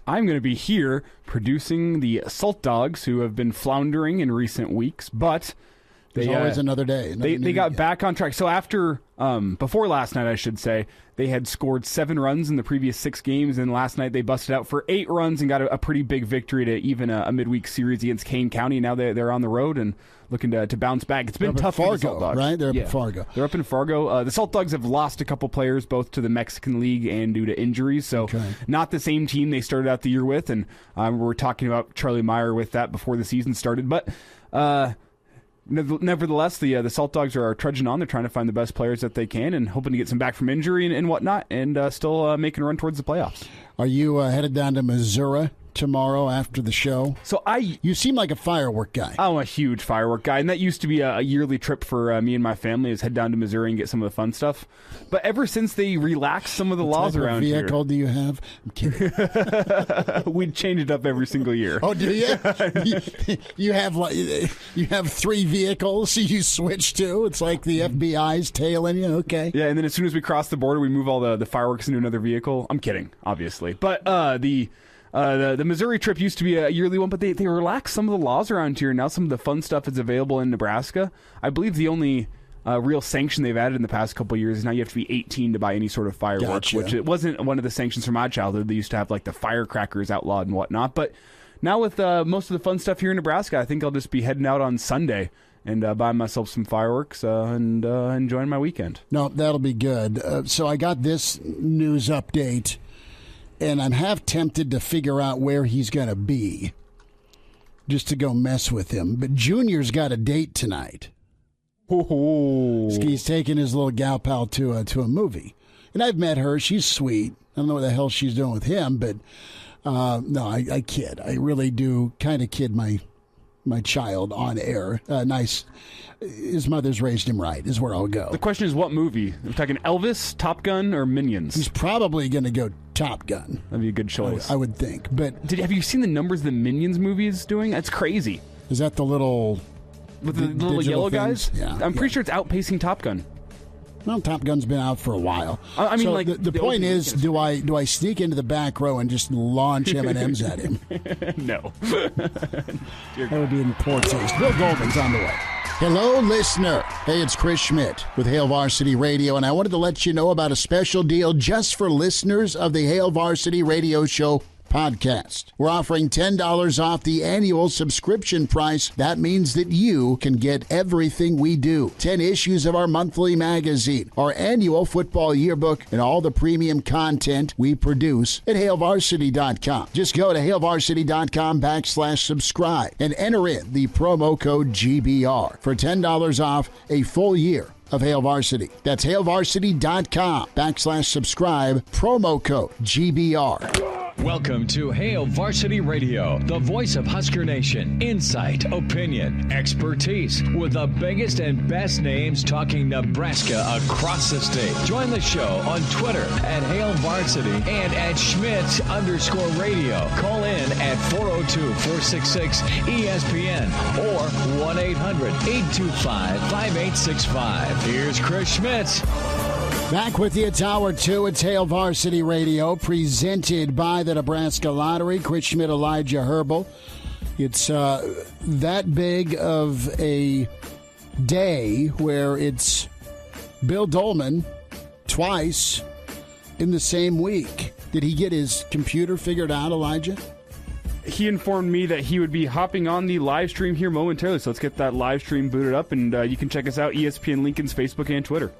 I'm going to be here producing the Salt Dogs, who have been floundering in recent weeks, but there's always another day. They got back on track. So after, before last night, I should say, they had scored 7 runs in the previous 6 games, and last night they busted out for 8 runs and got a pretty big victory to even a midweek series against Kane County. Now they're on the road and looking to bounce back. It's been tough for the Salt Dogs. Right? They're up in Fargo. They're up in Fargo. The Salt Dogs have lost a couple players, both to the Mexican League and due to injuries, so not the same team they started out the year with, and we were talking about Charlie Meyer with that before the season started, but nevertheless, the Salt Dogs are trudging on. They're trying to find the best players that they can and hoping to get some back from injury and whatnot, and still making a run towards the playoffs. Are you headed down to Missouri tomorrow after the show? So you seem like a firework guy. I'm a huge firework guy, and that used to be a yearly trip for me and my family, is head down to Missouri and get some of the fun stuff. But ever since they relaxed some of the laws around here. What vehicle do you have? I'm kidding. We'd change it up every single year. Oh, do you? you have 3 vehicles you switch to? It's like the FBI's tailing you? Okay. Yeah, and then as soon as we cross the border, we move all the fireworks into another vehicle. I'm kidding, obviously. But the Missouri trip used to be a yearly one, but they relaxed some of the laws around here. Now some of the fun stuff is available in Nebraska. I believe the only real sanction they've added in the past couple of years is now you have to be 18 to buy any sort of fireworks, which it wasn't one of the sanctions from my childhood. They used to have like the firecrackers outlawed and whatnot. But now with most of the fun stuff here in Nebraska, I think I'll just be heading out on Sunday and buying myself some fireworks and enjoying my weekend. No, that'll be good. So I got this news update, and I'm half tempted to figure out where he's going to be just to go mess with him. But Junior's got a date tonight. He's taking his little gal pal to a movie. And I've met her. She's sweet. I don't know what the hell she's doing with him, but no, I kid. I really do kind of kid my child on air. Nice. His mother's raised him right, is where I'll go. The question is, what movie? We're talking Elvis, Top Gun, or Minions? He's probably going to go Top Gun. That'd be a good choice. I would think. But have you seen the numbers the Minions movie is doing? That's crazy. Is that the little... With the little yellow things? guys? Yeah. I'm pretty sure it's outpacing Top Gun. Well, Top Gun's been out for a while. I mean, so like the point is, do I sneak into the back row and just launch M&Ms at him? No. That would be in poor taste. Bill Goldman's on the way. Hello, listener. Hey, it's Chris Schmidt with Hail Varsity Radio, and I wanted to let you know about a special deal just for listeners of the Hail Varsity Radio Show podcast. We're offering $10 off the annual subscription price. That means that you can get everything we do. 10 issues of our monthly magazine, our annual football yearbook, and all the premium content we produce at HailVarsity.com. Just go to HailVarsity.com/subscribe and enter in the promo code GBR for $10 off a full year of Hail Varsity. That's HailVarsity.com/subscribe, promo code GBR. Welcome to Hail Varsity Radio, the voice of Husker Nation. Insight, opinion, expertise, with the biggest and best names talking Nebraska across the state. Join the show on Twitter at Hail Varsity and at Schmitz_radio. Call in at 402-466-ESPN or 1-800-825-5865. Here's Chris Schmitz. Back with you, it's Hour 2. It's Hail Varsity Radio, presented by the Nebraska Lottery. Chris Schmidt, Elijah Herbal. It's that big of a day where it's Bill Doleman twice in the same week. Did he get his computer figured out, Elijah? He informed me that he would be hopping on the live stream here momentarily, so let's get that live stream booted up, and you can check us out, ESPN Lincoln's Facebook and Twitter.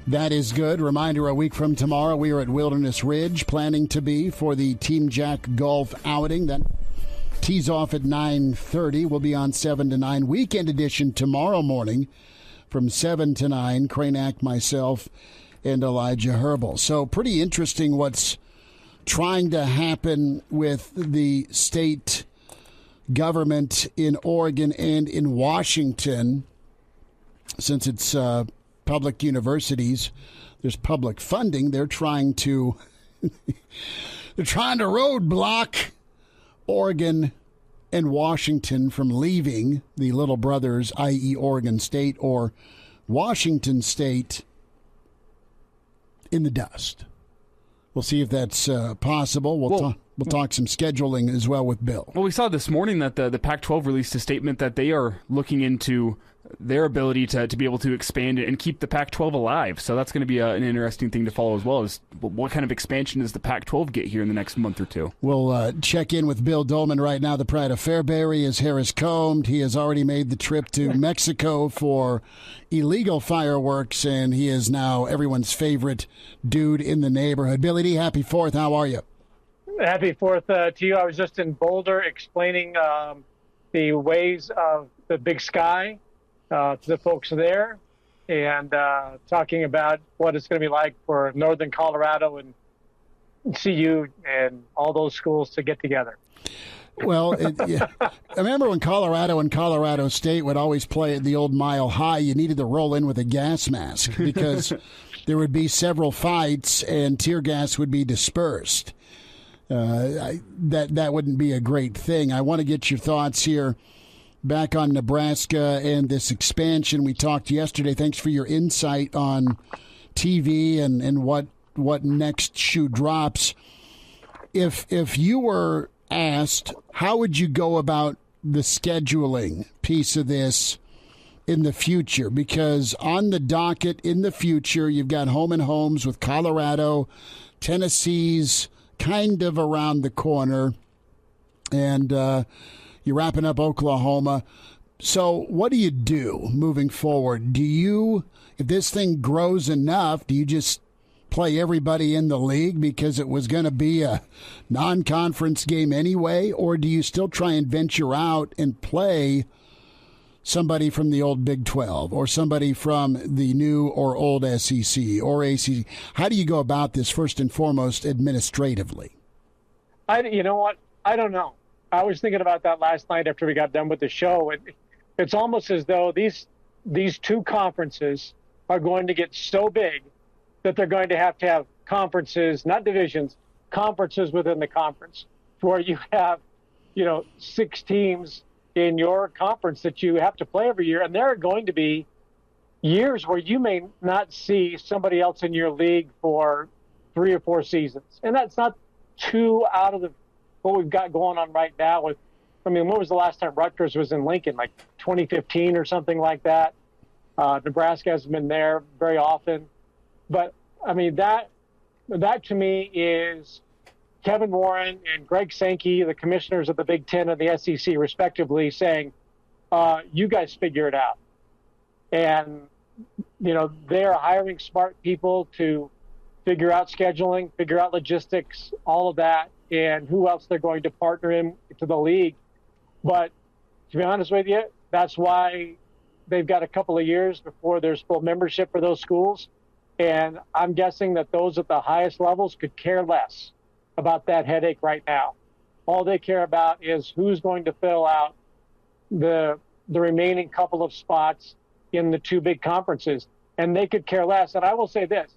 That is good. Reminder, a week from tomorrow, we are at Wilderness Ridge, planning to be for the Team Jack Golf outing. That tees off at 9:30. We'll be on 7 to 9. Weekend edition tomorrow morning from 7 to 9. Cranack, myself, and Elijah Herbal. So pretty interesting what's trying to happen with the state government in Oregon and in Washington, since it's public universities, there's public funding. They're trying to roadblock Oregon and Washington from leaving the little brothers, i.e. Oregon State or Washington State, in the dust. We'll see if that's possible. We'll talk some scheduling as well with Bill. Well, we saw this morning that the Pac-12 released a statement that they are looking into their ability to be able to expand it and keep the Pac-12 alive. So that's going to be an interesting thing to follow as well. Is what kind of expansion does the Pac-12 get here in the next month or two? We'll check in with Bill Doleman right now. The pride of Fairbury. His hair is combed. He has already made the trip to Mexico for illegal fireworks, and he is now everyone's favorite dude in the neighborhood. Billy D., happy 4th. How are you? Happy 4th to you. I was just in Boulder explaining the ways of the big sky to the folks there, and talking about what it's going to be like for Northern Colorado and CU and all those schools to get together. Well, I remember when Colorado and Colorado State would always play at the old Mile High, you needed to roll in with a gas mask because there would be several fights and tear gas would be dispersed. That wouldn't be a great thing. I want to get your thoughts here back on Nebraska and this expansion. We talked yesterday. Thanks for your insight on TV and what next shoe drops. If you were asked, how would you go about the scheduling piece of this in the future? Because on the docket in the future, you've got home and homes with Colorado, Tennessee's kind of around the corner, and you're wrapping up Oklahoma. So what do you do moving forward? Do you, if this thing grows enough, do you just play everybody in the league because it was going to be a non-conference game anyway? Or do you still try and venture out and play somebody from the old Big 12 or somebody from the new or old SEC or ACC? How do you go about this, first and foremost, administratively? You know what? I don't know. I was thinking about that last night after we got done with the show. It's almost as though these two conferences are going to get so big that they're going to have conferences, not divisions, conferences within the conference, where you have, 6 teams in your conference that you have to play every year. And there are going to be years where you may not see somebody else in your league for 3 or 4 seasons. And that's not too out of what we've got going on right now with, when was the last time Rutgers was in Lincoln? Like 2015 or something like that. Nebraska hasn't been there very often. But, that to me is Kevin Warren and Greg Sankey, the commissioners of the Big Ten and the SEC, respectively, saying, you guys figure it out. And, they're hiring smart people to figure out scheduling, figure out logistics, all of that, and who else they're going to partner in to the league. But to be honest with you, that's why they've got a couple of years before there's full membership for those schools. And I'm guessing that those at the highest levels could care less about that headache right now. All they care about is who's going to fill out the remaining couple of spots in the two big conferences. And they could care less. And I will say this.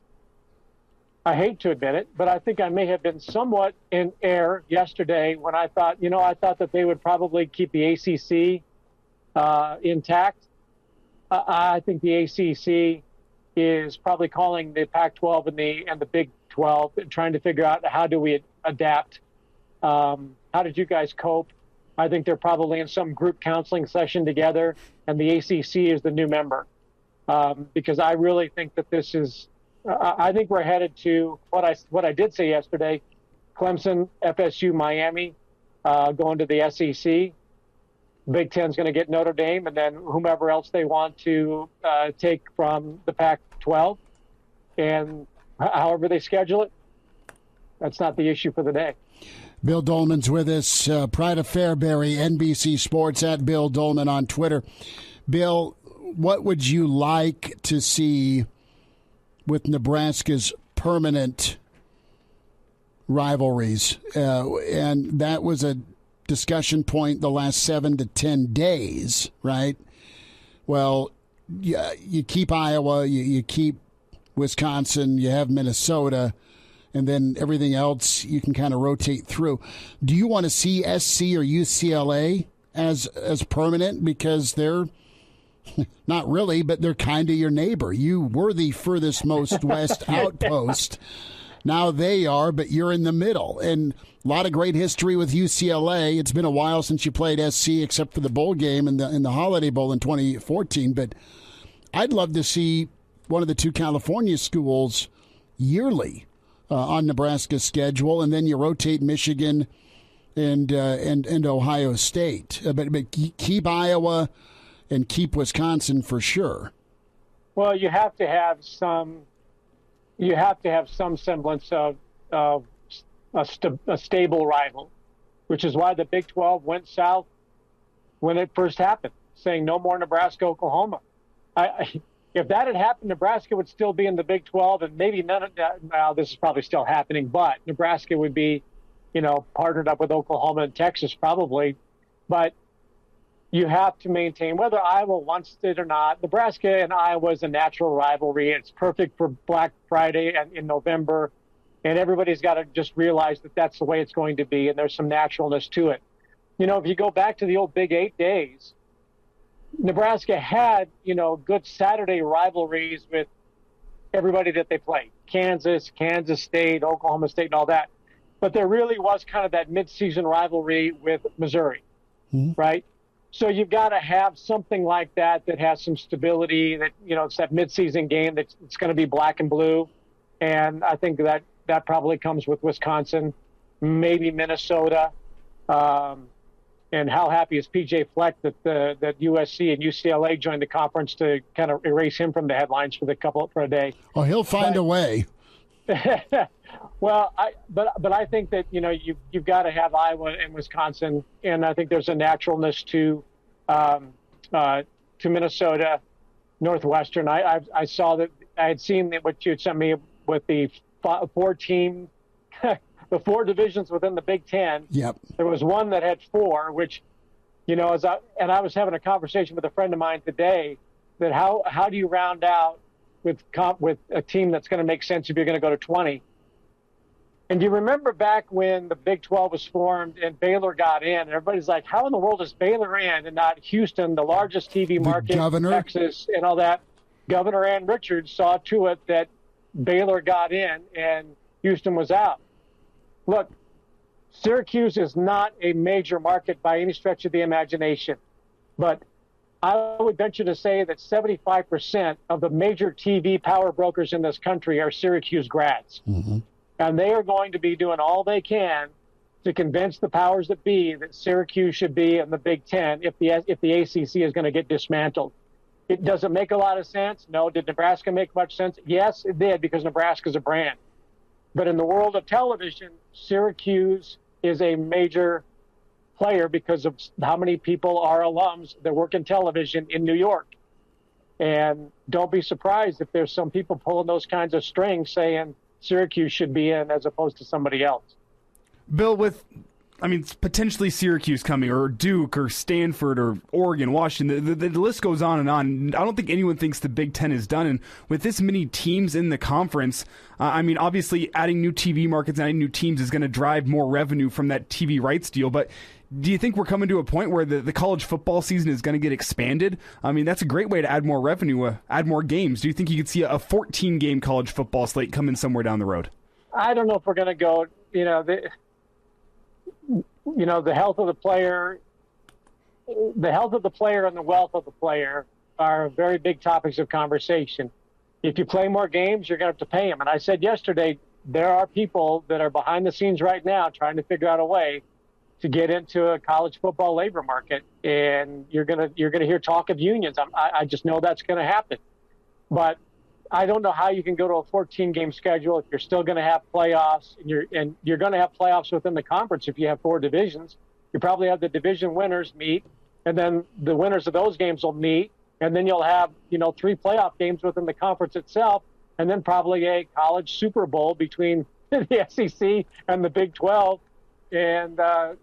I hate to admit it, but I think I may have been somewhat in error yesterday when I thought that they would probably keep the ACC intact. I think the ACC is probably calling the Pac-12 and the Big 12 and trying to figure out how do we adapt. How did you guys cope? I think they're probably in some group counseling session together, and the ACC is the new member. Because I really think that this is I think we're headed to what I did say yesterday, Clemson, FSU, Miami, going to the SEC. Big Ten's going to get Notre Dame, and then whomever else they want to take from the Pac-12. And however they schedule it, that's not the issue for the day. Bill Doleman's with us, Pride of Fairbury, NBC Sports, at Bill Doleman on Twitter. Bill, what would you like to see with Nebraska's permanent rivalries? And that was a discussion point the last 7 to 10 days, right? Well, you keep Iowa, you keep Wisconsin, you have Minnesota, and then everything else you can kind of rotate through. Do you want to see SC or UCLA as permanent? Because they're not really, but they're kind of your neighbor. You were the furthest most west outpost. Now they are, but you're in the middle. And a lot of great history with UCLA. It's been a while since you played SC, except for the bowl game in the Holiday Bowl in 2014. But I'd love to see one of the two California schools yearly on Nebraska's schedule, and then you rotate Michigan and Ohio State. But keep Iowa and keep Wisconsin for sure. Well, you have to have some semblance of a stable rival, which is why the Big 12 went south when it first happened, saying no more Nebraska, Oklahoma. If that had happened, Nebraska would still be in the Big 12, and maybe none of that. Well, this is probably still happening, but Nebraska would be, partnered up with Oklahoma and Texas probably. But you have to maintain, whether Iowa wants it or not. Nebraska and Iowa is a natural rivalry. It's perfect for Black Friday and in November, and everybody's got to just realize that that's the way it's going to be, and there's some naturalness to it. If you go back to the old Big 8 days, Nebraska had, good Saturday rivalries with everybody that they played. Kansas State, Oklahoma State, and all that. But there really was kind of that midseason rivalry with Missouri, right? So you've got to have something like that has some stability, that, it's that midseason game that's going to be black and blue. And I think that probably comes with Wisconsin, maybe Minnesota. And how happy is PJ Fleck that USC and UCLA joined the conference to kind of erase him from the headlines for a day. Oh, he'll find a way. Well, but I think that you've got to have Iowa and Wisconsin, and I think there's a naturalness to Minnesota, Northwestern. I saw that I had seen what you had sent me with the 4-team. The 4 divisions within the Big Ten. Yep. There was one that had 4, which, I was having a conversation with a friend of mine today that how do you round out with a team that's going to make sense if you're going to go to 20? And do you remember back when the Big 12 was formed and Baylor got in, and everybody's like, how in the world is Baylor in and not Houston, the largest TV market, Texas, and all that? Governor Ann Richards saw to it that Baylor got in and Houston was out. Look, Syracuse is not a major market by any stretch of the imagination, but I would venture to say that 75% of the major TV power brokers in this country are Syracuse grads. Mm-hmm. And they are going to be doing all they can to convince the powers that be that Syracuse should be in the Big Ten if the ACC is going to get dismantled. It doesn't make a lot of sense. No. Did Nebraska make much sense? Yes, it did, because Nebraska's a brand. But in the world of television, Syracuse is a major player because of how many people are alums that work in television in New York. And don't be surprised if there's some people pulling those kinds of strings saying Syracuse should be in as opposed to somebody else. Bill, with potentially Syracuse coming, or Duke, or Stanford, or Oregon, Washington, the list goes on and on. I don't think anyone thinks the Big Ten is done. And with this many teams in the conference, obviously adding new TV markets and adding new teams is going to drive more revenue from that TV rights deal. But do you think we're coming to a point where the college football season is going to get expanded? That's a great way to add more revenue, add more games. Do you think you could see a 14-game college football slate coming somewhere down the road? I don't know if we're going to go, the health of the player and the wealth of the player are very big topics of conversation. If you play more games, you're going to have to pay them. And I said yesterday, there are people that are behind the scenes right now trying to figure out a way to get into a college football labor market. And you're going to hear talk of unions. I just know that's going to happen. But I don't know how you can go to a 14-game schedule if you're still going to have playoffs, and you're going to have playoffs within the conference if you have 4 divisions. You probably have the division winners meet, and then the winners of those games will meet, and then you'll have 3 playoff games within the conference itself, and then probably a college Super Bowl between the SEC and the Big 12. And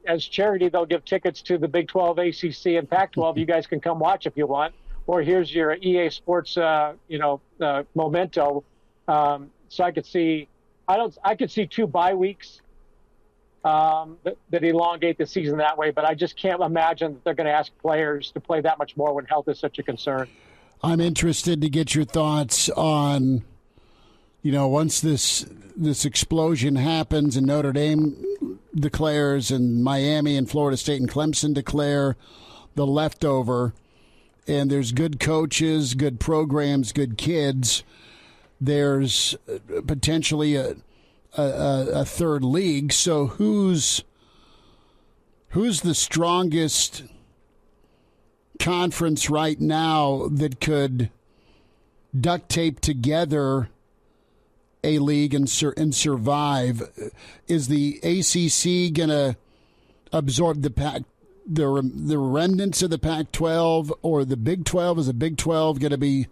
as charity, they'll give tickets to the Big 12, ACC, and Pac-12. You guys can come watch if you want. Or here's your EA Sports, memento. So I could see 2 bye weeks that elongate the season that way. But I just can't imagine that they're going to ask players to play that much more when health is such a concern. I'm interested to get your thoughts on, once this explosion happens and Notre Dame declares and Miami and Florida State and Clemson declare the leftover. And there's good coaches, good programs, good kids. There's potentially a third league. So who's the strongest conference right now that could duct tape together a league and survive? Is the ACC going to absorb the remnants of the Pac-12, or the Big 12? Is the Big 12 going to be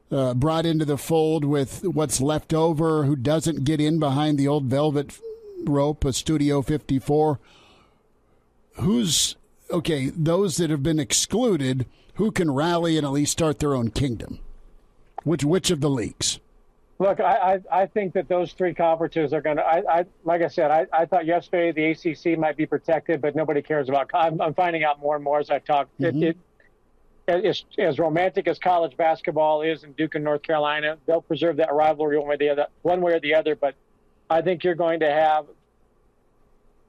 brought into the fold with what's left over, who doesn't get in behind the old velvet rope, a Studio 54? Those that have been excluded, who can rally and at least start their own kingdom? Which of the leagues? Look, I think that those 3 conferences are going to, like I said, I thought yesterday the ACC might be protected, but nobody cares about. I'm finding out more and more as I talk. Mm-hmm. As romantic as college basketball is in Duke and North Carolina, they'll preserve that rivalry one way or the other. But I think you're going to have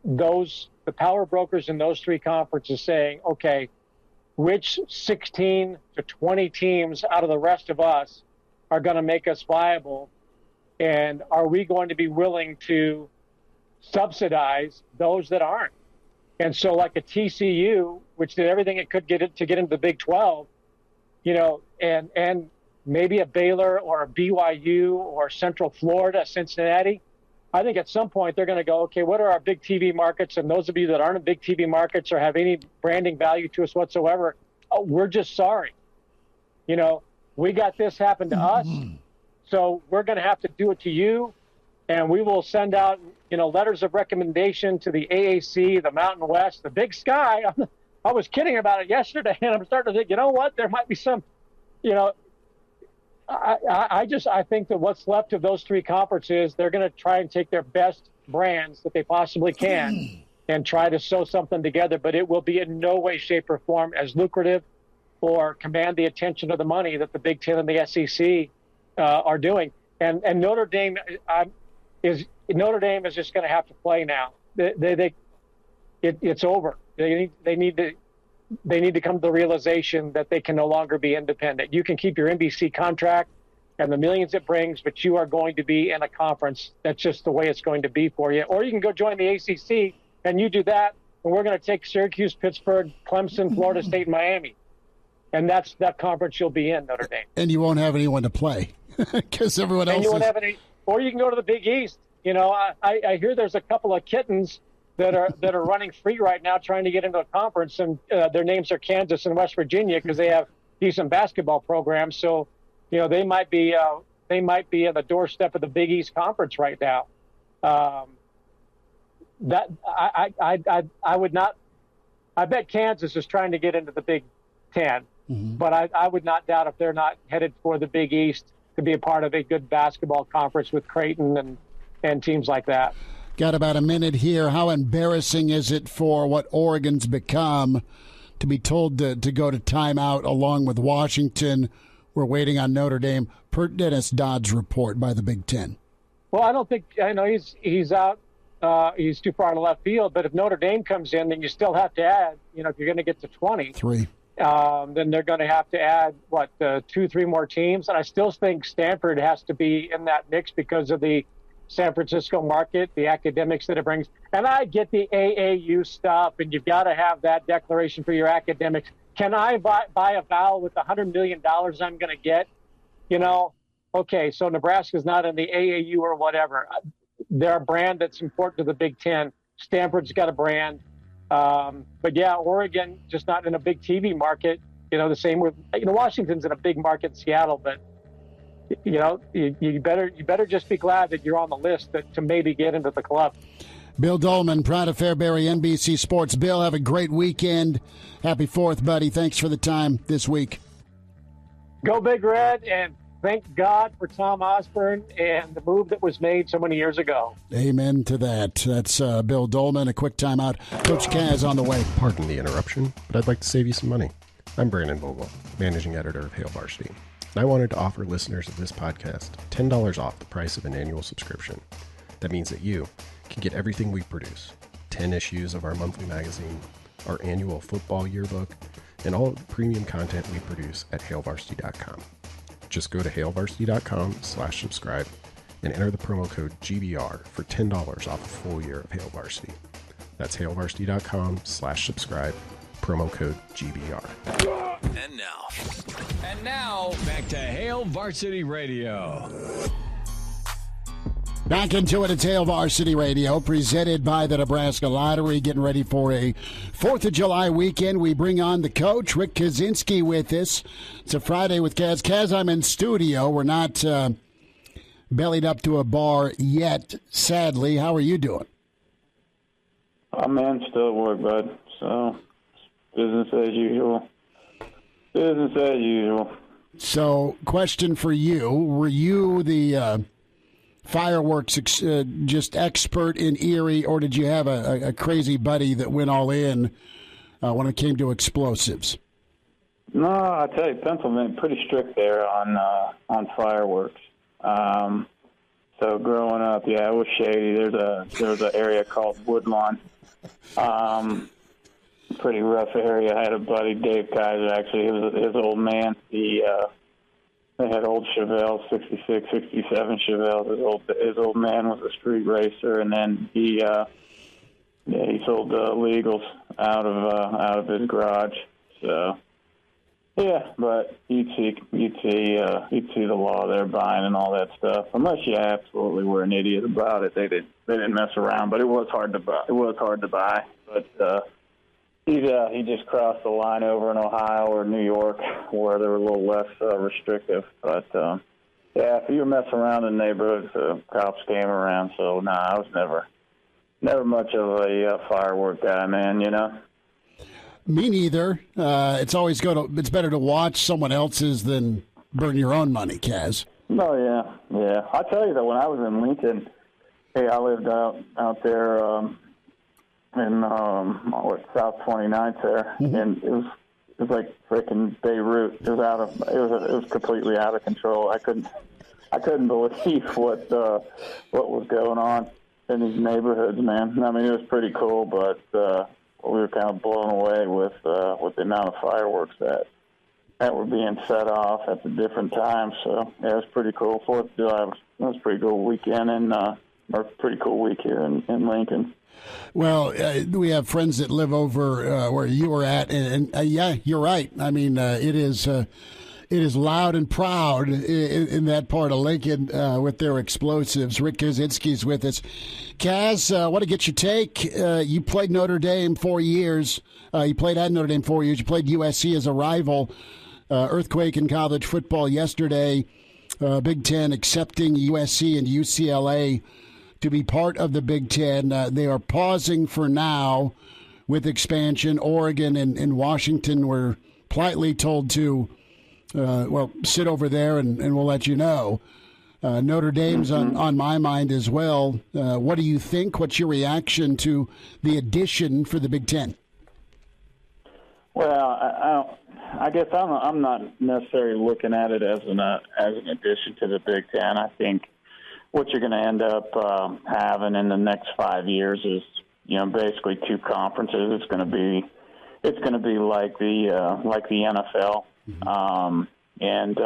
the power brokers in those 3 conferences saying, okay, which 16 to 20 teams out of the rest of us are going to make us viable, and are we going to be willing to subsidize those that aren't? And so, like a TCU, which did everything it could to get into the Big 12, and maybe a Baylor or a BYU or Central Florida, Cincinnati, I think at some point they're going to go, okay, what are our big TV markets? And those of you that aren't in big TV markets or have any branding value to us whatsoever, we're just sorry. We got this happen to us, so we're going to have to do it to you, and we will send out, letters of recommendation to the AAC, the Mountain West, the Big Sky. I was kidding about it yesterday, and I'm starting to think, there might be some, I think that what's left of those 3 conferences, they're going to try and take their best brands that they possibly can and try to sew something together, but it will be in no way, shape, or form as lucrative or command the attention of the money that the Big Ten and the SEC are doing. And Notre Dame is just going to have to play now. It's over. They need to come to the realization that they can no longer be independent. You can keep your NBC contract and the millions it brings, but you are going to be in a conference. That's just the way it's going to be for you. Or you can go join the ACC, and you do that, and we're going to take Syracuse, Pittsburgh, Clemson, Florida State, and Miami. And that's that conference you'll be in, Notre Dame. And you won't have anyone to play because everyone else. And you won't have any. Or you can go to the Big East. I hear there's a couple of kittens that are running free right now, trying to get into a conference, and their names are Kansas and West Virginia because they have decent basketball programs. So, they might be at the doorstep of the Big East Conference right now. that I would not. I bet Kansas is trying to get into the Big Ten, but I would not doubt if they're not headed for the Big East to be a part of a good basketball conference with Creighton and teams like that. Got about a minute here. How embarrassing is it for what Oregon's become to be told to go to timeout along with Washington? We're waiting on Notre Dame. Per Dennis Dodd's report by the Big Ten. Well, I don't think – I know he's out. He's too far to left field. But if Notre Dame comes in, then you still have to add – if you're going to get to 20. 3. Then they're going to have to add, 2-3 more teams. And I still think Stanford has to be in that mix because of the San Francisco market, the academics that it brings. And I get the AAU stuff, and you've got to have that declaration for your academics. Can I buy a vowel with $100 million I'm going to get? Okay, so Nebraska's not in the AAU or whatever. They're a brand that's important to the Big Ten. Stanford's got a brand. But yeah, Oregon just not in a big TV market. The same with Washington's in a big market in Seattle, but you better just be glad that you're on the list to maybe get into the club. Bill Doleman, proud of Fairbury, NBC Sports. Bill, have a great weekend. Happy 4th, buddy. Thanks for the time this week. Go Big Red, and thank God for Tom Osborne and the move that was made so many years ago. Amen to that. That's Bill Doleman. A quick timeout. Coach Kaz on the way. Pardon the interruption, but I'd like to save you some money. I'm Brandon Vogel, managing editor of Hail Varsity, and I wanted to offer listeners of this podcast $10 off the price of an annual subscription. That means that you can get everything we produce, 10 issues of our monthly magazine, our annual football yearbook, and all of the premium content we produce at hailvarsity.com. Just go to hailvarsity.com/subscribe and enter the promo code GBR for $10 off a full year of Hail Varsity. That's hailvarsity.com/subscribe, promo code GBR. And now, back to Hail Varsity Radio. Back into it at Hail Varsity Radio, presented by the Nebraska Lottery. Getting ready for a 4th of July weekend. We bring on the coach, Rick Kaczenski, with us. It's a Friday with Kaz. Kaz, I'm in studio. We're not bellied up to a bar yet, sadly. How are you doing? Oh, man, still at work, bud. So, business as usual. Business as usual. So, question for you. Were you the fireworks just expert in Erie, or did you have a crazy buddy that went all in when it came to explosives? No, I tell you, Pennsylvania pretty strict there on fireworks. So growing up, yeah, it was shady. There's an area called Woodlawn. Pretty rough area. I had a buddy, Dave Kaiser, actually. His old man. They had old Chevelles, 66, 67 Chevelles. His old man was a street racer, and then he sold legals out of his garage. So yeah, but you'd see the law there buying and all that stuff. Unless you absolutely were an idiot about it, they didn't mess around. But it was hard to buy. But he just crossed the line over in Ohio or New York, where they were a little less restrictive. But yeah, if you were messing around in the neighborhoods, cops came around. So I was never much of a firework guy, man. Me neither. It's better to watch someone else's than burn your own money, Kaz. Oh yeah. I tell you though, when I was in Lincoln, I lived out there in South 29th there, and it was like freaking Beirut. It was completely out of control. I couldn't believe what was going on in these neighborhoods, man. I mean, it was pretty cool, but we were kind of blown away with the amount of fireworks that were being set off at the different times. So yeah, it was pretty cool. 4th of July was a pretty cool weekend, or pretty cool week here in Lincoln. Well, we have friends that live over where you were at, and yeah, you're right. I mean, it is loud and proud in that part of Lincoln with their explosives. Rick Kaczenski's with us. Kaz, I want to get your take. You played Notre Dame 4 years. You played at Notre Dame 4 years. You played USC as a rival. Earthquake in college football yesterday. Big Ten accepting USC and UCLA to be part of the Big Ten. They are pausing for now with expansion. Oregon and Washington were politely told to, sit over there and we'll let you know. Notre Dame's on my mind as well. What do you think? What's your reaction to the addition for the Big Ten? Well, I guess I'm not necessarily looking at it as an addition to the Big Ten. I think what you're going to end up having in the next 5 years is, basically two conferences. It's going to be like the NFL, and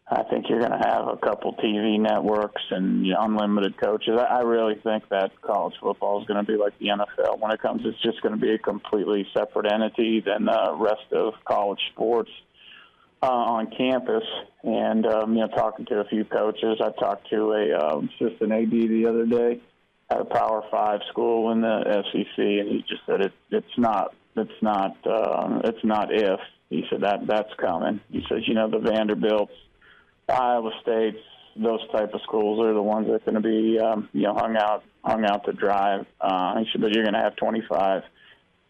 I think you're going to have a couple TV networks and unlimited coaches. I really think that college football is going to be like the NFL. When it comes, it's just going to be a completely separate entity than the rest of college sports on campus. And, talking to a few coaches, I talked to a assistant AD the other day at a Power 5 school in the SEC, and he just said it's not if. He said that's coming. He says, the Vanderbilts, Iowa States, those type of schools are the ones that are going to be, hung out to dry. He said, but you're going to have 25,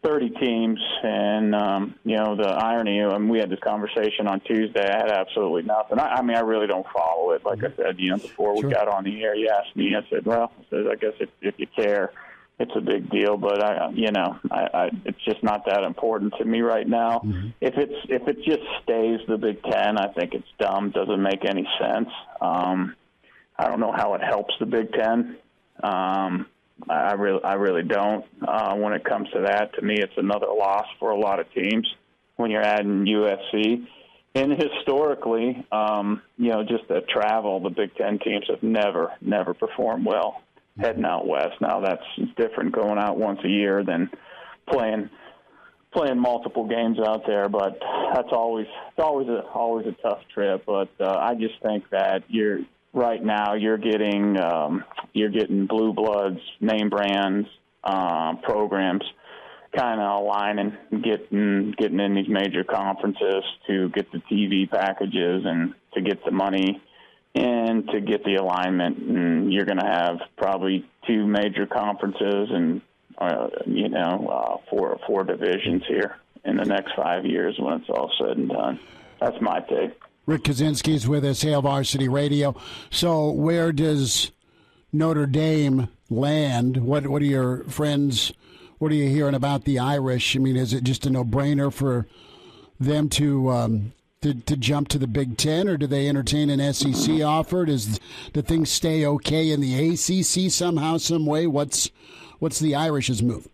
30 teams, and the irony. we had this conversation on Tuesday. I had absolutely nothing. I really don't follow it. Like I said, before we got on the air, you asked me. I said, I guess if you care, it's a big deal, but it's just not that important to me right now. Mm-hmm. If it just stays the Big Ten, I think it's dumb. Doesn't make any sense. I don't know how it helps the Big Ten. I really don't. When it comes to that, to me, it's another loss for a lot of teams when you're adding USC. And historically, just the travel, the Big Ten teams have never performed well heading out west. Now that's different going out once a year than playing multiple games out there, but that's always a tough trip. But I just think that you're getting blue bloods, name brands, programs kind of aligning, getting in these major conferences to get the TV packages and to get the money and to get the alignment. And you're going to have probably two major conferences and four divisions here in the next 5 years when it's all said and done. That's my take. Rick Kaczenski is with us, Hail Varsity Radio. So where does Notre Dame land? What are your friends, what are you hearing about the Irish? I mean, is it just a no-brainer for them to jump to the Big Ten, or do they entertain an SEC offer? Do things stay okay in the ACC somehow, some way? What's the Irish's move?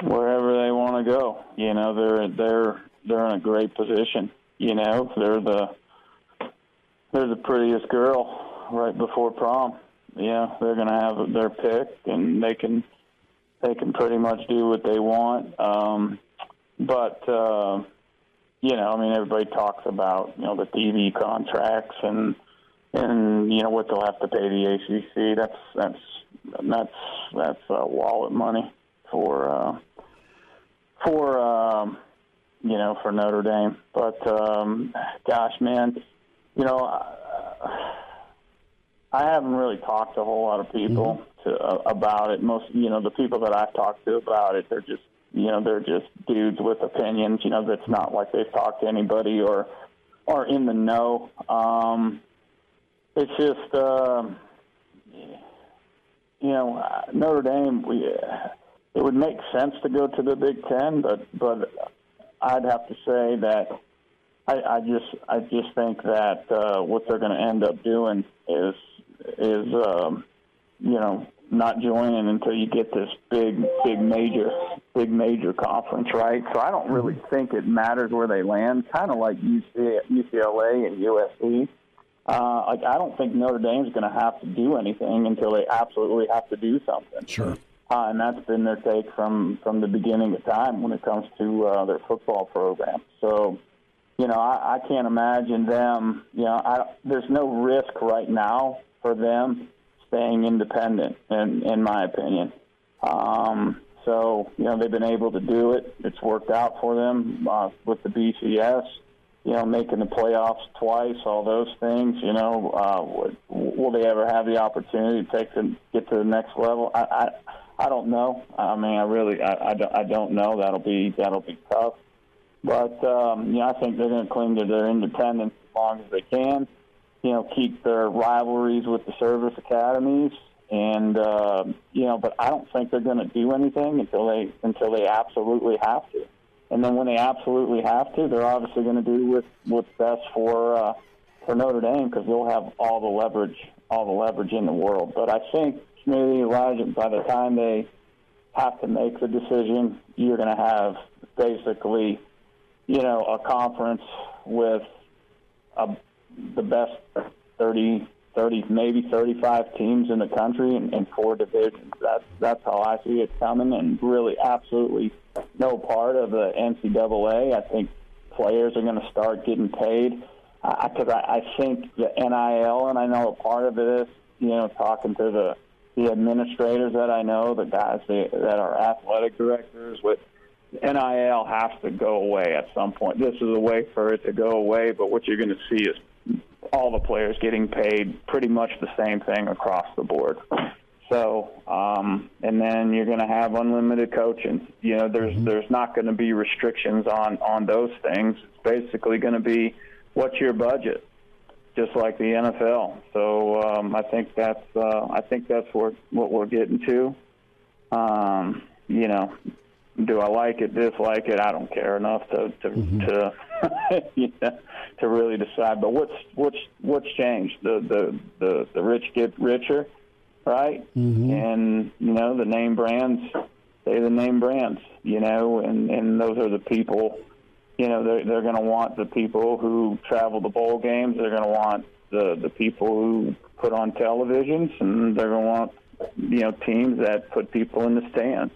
Wherever they want to go. They're in a great position. They're the prettiest girl right before prom. They're going to have their pick, and they can pretty much do what they want. Everybody talks about the TV contracts and what they'll have to pay the ACC. That's wallet money for Notre Dame. But gosh, man, I haven't really talked to a whole lot of people about it. Most, the people that I've talked to about it, they're just dudes with opinions. That's not like they've talked to anybody or are in the know. It's just, Notre Dame. It would make sense to go to the Big Ten, but I'd have to say that I just think that what they're going to end up doing is not joining until you get this big major conference, right? So I don't really think it matters where they land. Kind of like UCLA and USC. I don't think Notre Dame's going to have to do anything until they absolutely have to do something. Sure. And that's been their take from the beginning of time when it comes to their football program. So, I can't imagine them. There's no risk right now for them staying independent, in my opinion. So, they've been able to do it. It's worked out for them with the BCS. making the playoffs twice, all those things, will they ever have the opportunity to get to the next level? I don't know. I mean, I don't know. That'll be tough. But, I think they're going to cling to their independence as long as they can, keep their rivalries with the service academies. And, but I don't think they're going to do anything until they absolutely have to. And then when they absolutely have to, they're obviously going to do what's best for Notre Dame, because they'll have all the leverage in the world. But I think, maybe, Elijah, by the time they have to make the decision, you're going to have basically, a conference with the best 30, maybe 35 teams in the country in 4 divisions. That's how I see it coming, and really absolutely no part of the NCAA. I think players are going to start getting paid, because I think the NIL, and I know a part of it is, talking to the administrators that I know, the guys that are athletic directors, with NIL has to go away at some point. This is a way for it to go away, but what you're going to see is all the players getting paid pretty much the same thing across the board. So, and then you're going to have unlimited coaching. There's not going to be restrictions on those things. It's basically going to be, what's your budget, just like the NFL. So I think that's what we're getting to. Do I like it, dislike it? I don't care enough to to really decide. But what's changed? The rich get richer, right? Mm-hmm. And the name brands, and those are the people. They're going to want the people who travel the bowl games. They're going to want the people who put on televisions, and they're going to want teams that put people in the stands.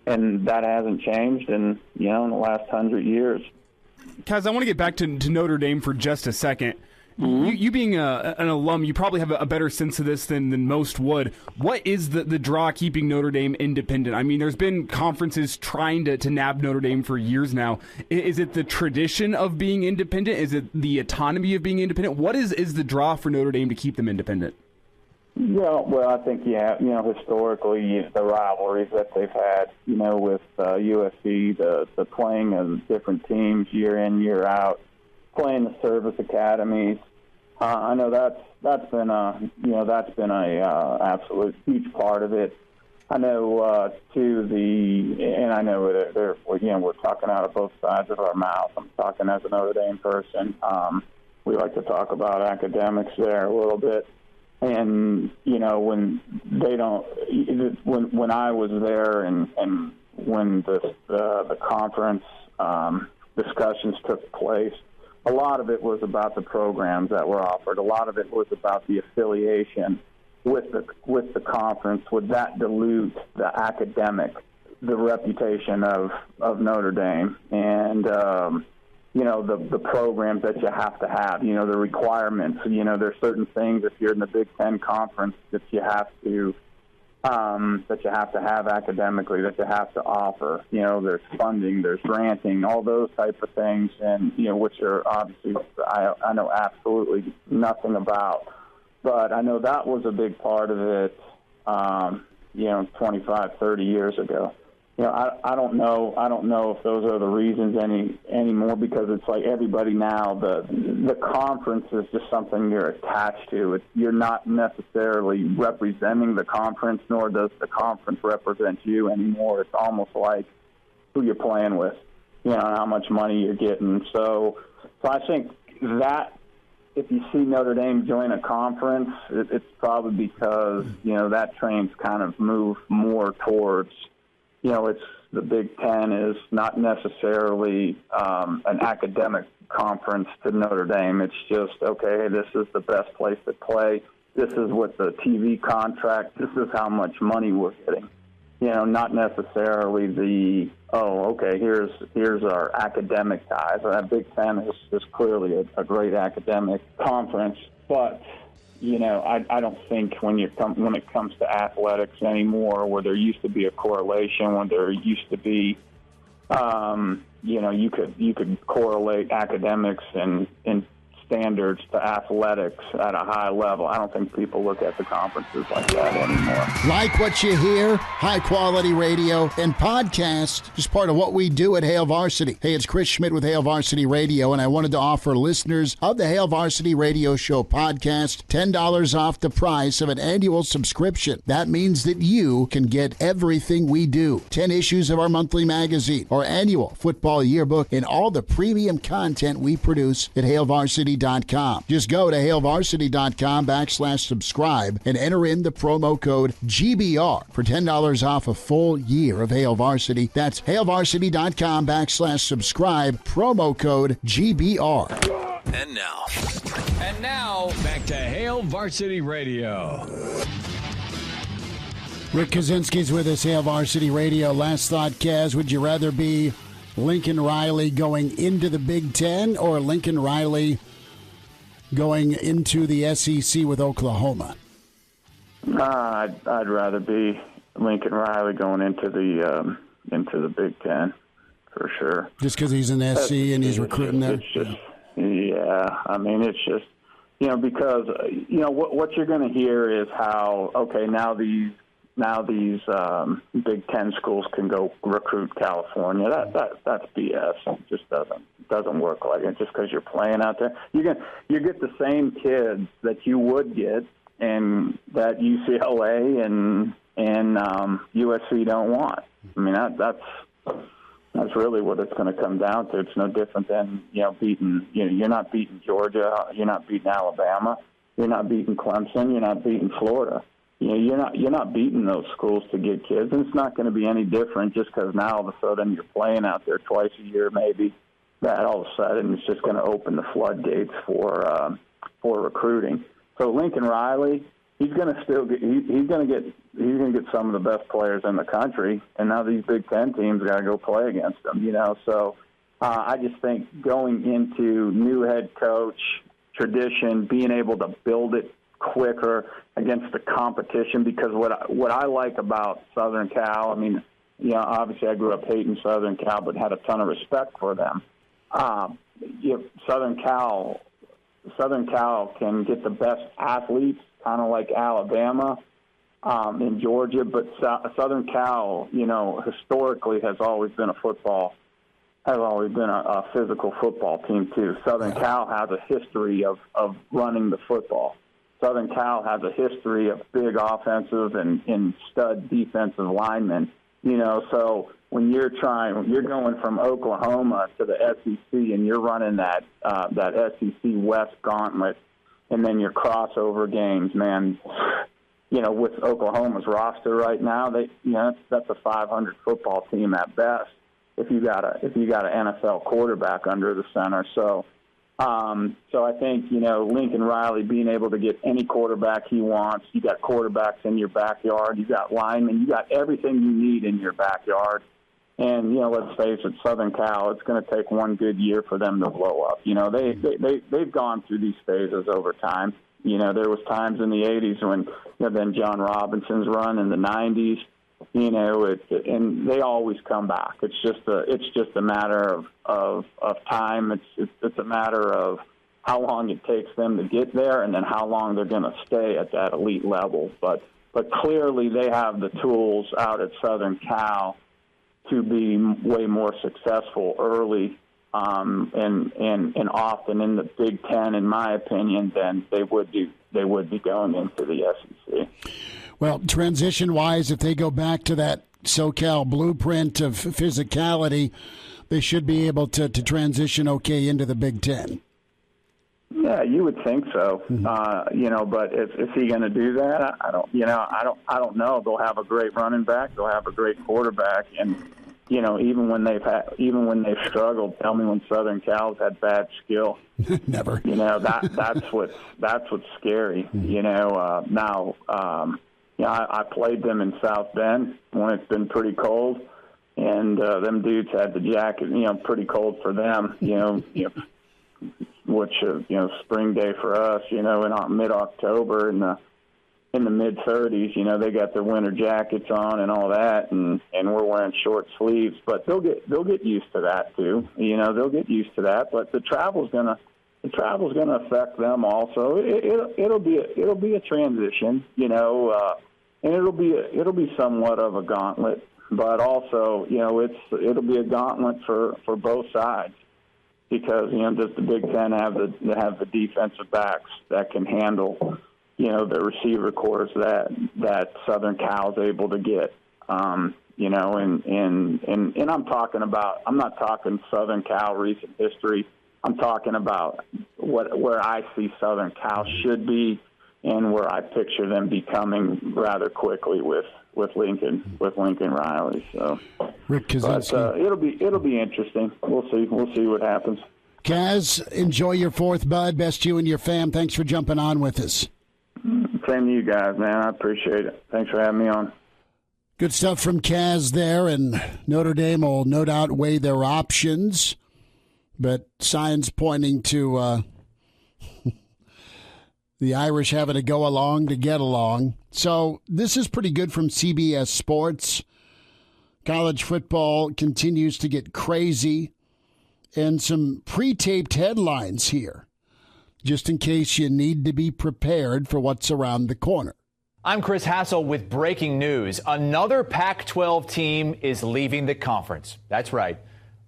And that hasn't changed in the last 100 years. Kaz, I want to get back to Notre Dame for just a second. Mm-hmm. You being an alum, you probably have a better sense of this than most would. What is the draw keeping Notre Dame independent? I mean, there's been conferences trying to nab Notre Dame for years now. Is it the tradition of being independent? Is it the autonomy of being independent? What is the draw for Notre Dame to keep them independent? Well, I think historically the rivalries that they've had, with USC, the playing of different teams year in, year out, playing the service academies. I know that's been a absolute huge part of it. I know and I know we're talking out of both sides of our mouth. I'm talking as a Notre Dame person. We like to talk about academics there a little bit. And when they don't, when I was there, and when the conference discussions took place, a lot of it was about the programs that were offered. A lot of it was about the affiliation with the conference. Would that dilute the reputation of Notre Dame, and the programs that you have to have, the requirements, there's certain things if you're in the Big Ten conference that you have to have academically, that you have to offer. There's funding, there's granting, all those type of things, and, which are obviously I know absolutely nothing about. But I know that was a big part of it, 25, 30 years ago. I don't know if those are the reasons anymore, because it's like everybody now, the conference is just something you're attached to. You're not necessarily representing the conference, nor does the conference represent you anymore. It's almost like who you're playing with, how much money you're getting. So I think that if you see Notre Dame join a conference, it's probably because, that train's kind of moved more towards, it's the Big Ten is not necessarily an academic conference to Notre Dame. It's just, okay, this is the best place to play. This is what the TV contract, this is how much money we're getting. Not necessarily here's our academic ties. Big Ten is clearly a great academic conference, but I don't think when it comes to athletics anymore, where there used to be a correlation, when there used to be, you could correlate academics and standards to athletics at a high level. I don't think people look at the conferences like that anymore. Like what you hear, high-quality radio and podcasts, just part of what we do at Hail Varsity. Hey, it's Chris Schmidt with Hail Varsity Radio, and I wanted to offer listeners of the Hail Varsity Radio Show podcast $10 off the price of an annual subscription. That means that you can get everything we do. 10 issues of our monthly magazine, our annual football yearbook, and all the premium content we produce at HailVarsity.com. Just go to HailVarsity.com/subscribe and enter in the promo code GBR for $10 off a full year of Hail Varsity. That's HailVarsity.com/subscribe, promo code GBR. And now, back to Hail Varsity Radio. Rick Kaczenski's with us, Hail Varsity Radio. Last thought, Kaz, would you rather be Lincoln Riley going into the Big Ten or Lincoln Riley going into the SEC with Oklahoma? I'd rather be Lincoln Riley going into the Big Ten for sure. Just because he's an SC and he's recruiting there. It's just, yeah. I mean, it's just because what you're going to hear is how now these Big Ten schools can go recruit California. That's BS. It just doesn't work like it. Just because you're playing out there, you get the same kids that you would get, and that UCLA and USC don't want. I mean that's really what it's going to come down to. It's no different than beating. You're not beating Georgia. You're not beating Alabama. You're not beating Clemson. You're not beating Florida. You're not beating those schools to get kids, and it's not going to be any different just because now all of a sudden you're playing out there twice a year, maybe. That all of a sudden it's just going to open the floodgates for recruiting. So Lincoln Riley, he's going to get some of the best players in the country, and now these Big Ten teams got to go play against them. So I just think going into new head coach tradition, being able to build it quicker against the competition, because what I like about Southern Cal, I mean, obviously I grew up hating Southern Cal, but had a ton of respect for them. Southern Cal can get the best athletes, kind of like Alabama in Georgia, but Southern Cal, historically has always been a physical football team too. Southern Cal has a history of running the football. Southern Cal has a history of big offensive and stud defensive linemen. So when you're going from Oklahoma to the SEC and you're running that SEC West gauntlet, and then your crossover games, man. With Oklahoma's roster right now, that's a 500 football team at best. If you got an NFL quarterback under the center, so I think Lincoln Riley being able to get any quarterback he wants. You got quarterbacks in your backyard. You got linemen. You got everything you need in your backyard. And let's face it, Southern Cal. It's going to take one good year for them to blow up. They've gone through these phases over time. There was times in the '80s when then John Robinson's run in the '90s. And they always come back. It's just a matter of time. It's a matter of how long it takes them to get there, and then how long they're going to stay at that elite level. But clearly they have the tools out at Southern Cal to be way more successful early and often in the Big Ten, in my opinion, than they would be going into the SEC. Well, transition-wise, if they go back to that SoCal blueprint of physicality, they should be able to transition okay into the Big Ten. Yeah, you would think so. But is he going to do that? I don't know. They'll have a great running back. They'll have a great quarterback, and even when they've struggled, tell me when Southern Cal's had bad skill. Never. That's what's scary. I played them in South Bend when it's been pretty cold, and them dudes had the jacket, pretty cold for them, which spring day for us, in mid-October, and in the mid-30s. You know, they got their winter jackets on and all that, and we're wearing short sleeves. But they'll get used to that too. You know, they'll get used to that. But the travel's gonna affect them also. It'll be a transition. You know, and it'll be somewhat of a gauntlet. But also, you know, it'll be a gauntlet for both sides, because, you know, does the Big Ten have the defensive backs that can handle, you know, the receiver corps that Southern Cal's able to get, you know, and I'm not talking Southern Cal recent history. I'm talking about where I see Southern Cal should be and where I picture them becoming rather quickly with Lincoln Riley. So, Rick Kaczenski. But it'll be interesting. We'll see what happens. Kaz, enjoy your 4th, bud. Best you and your fam. Thanks for jumping on with us. Same to you guys, man. I appreciate it. Thanks for having me on. Good stuff from Kaz there, and Notre Dame will no doubt weigh their options, but signs pointing to the Irish having to go along to get along. So this is pretty good from CBS Sports. College football continues to get crazy, and some pre-taped headlines here, just in case you need to be prepared for what's around the corner. I'm Chris Hassel with breaking news. Another Pac-12 team is leaving the conference. That's right.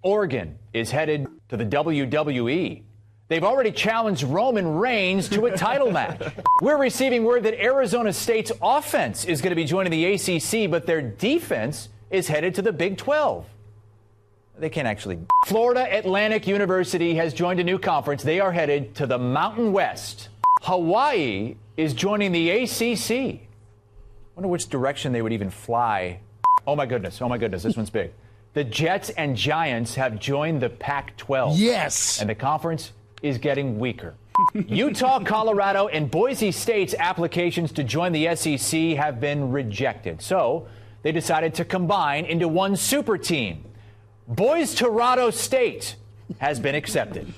Oregon is headed to the WWE. They've already challenged Roman Reigns to a title match. We're receiving word that Arizona State's offense is going to be joining the ACC, but their defense is headed to the Big 12. They can't actually. Florida Atlantic University has joined a new conference. They are headed to the Mountain West. Hawaii is joining the ACC. I wonder which direction they would even fly. Oh, my goodness. This one's big. The Jets and Giants have joined the Pac-12. Yes. And the conference is getting weaker. Utah, Colorado, and Boise State's applications to join the SEC have been rejected. So they decided to combine into one super team. Boys Torado State has been accepted.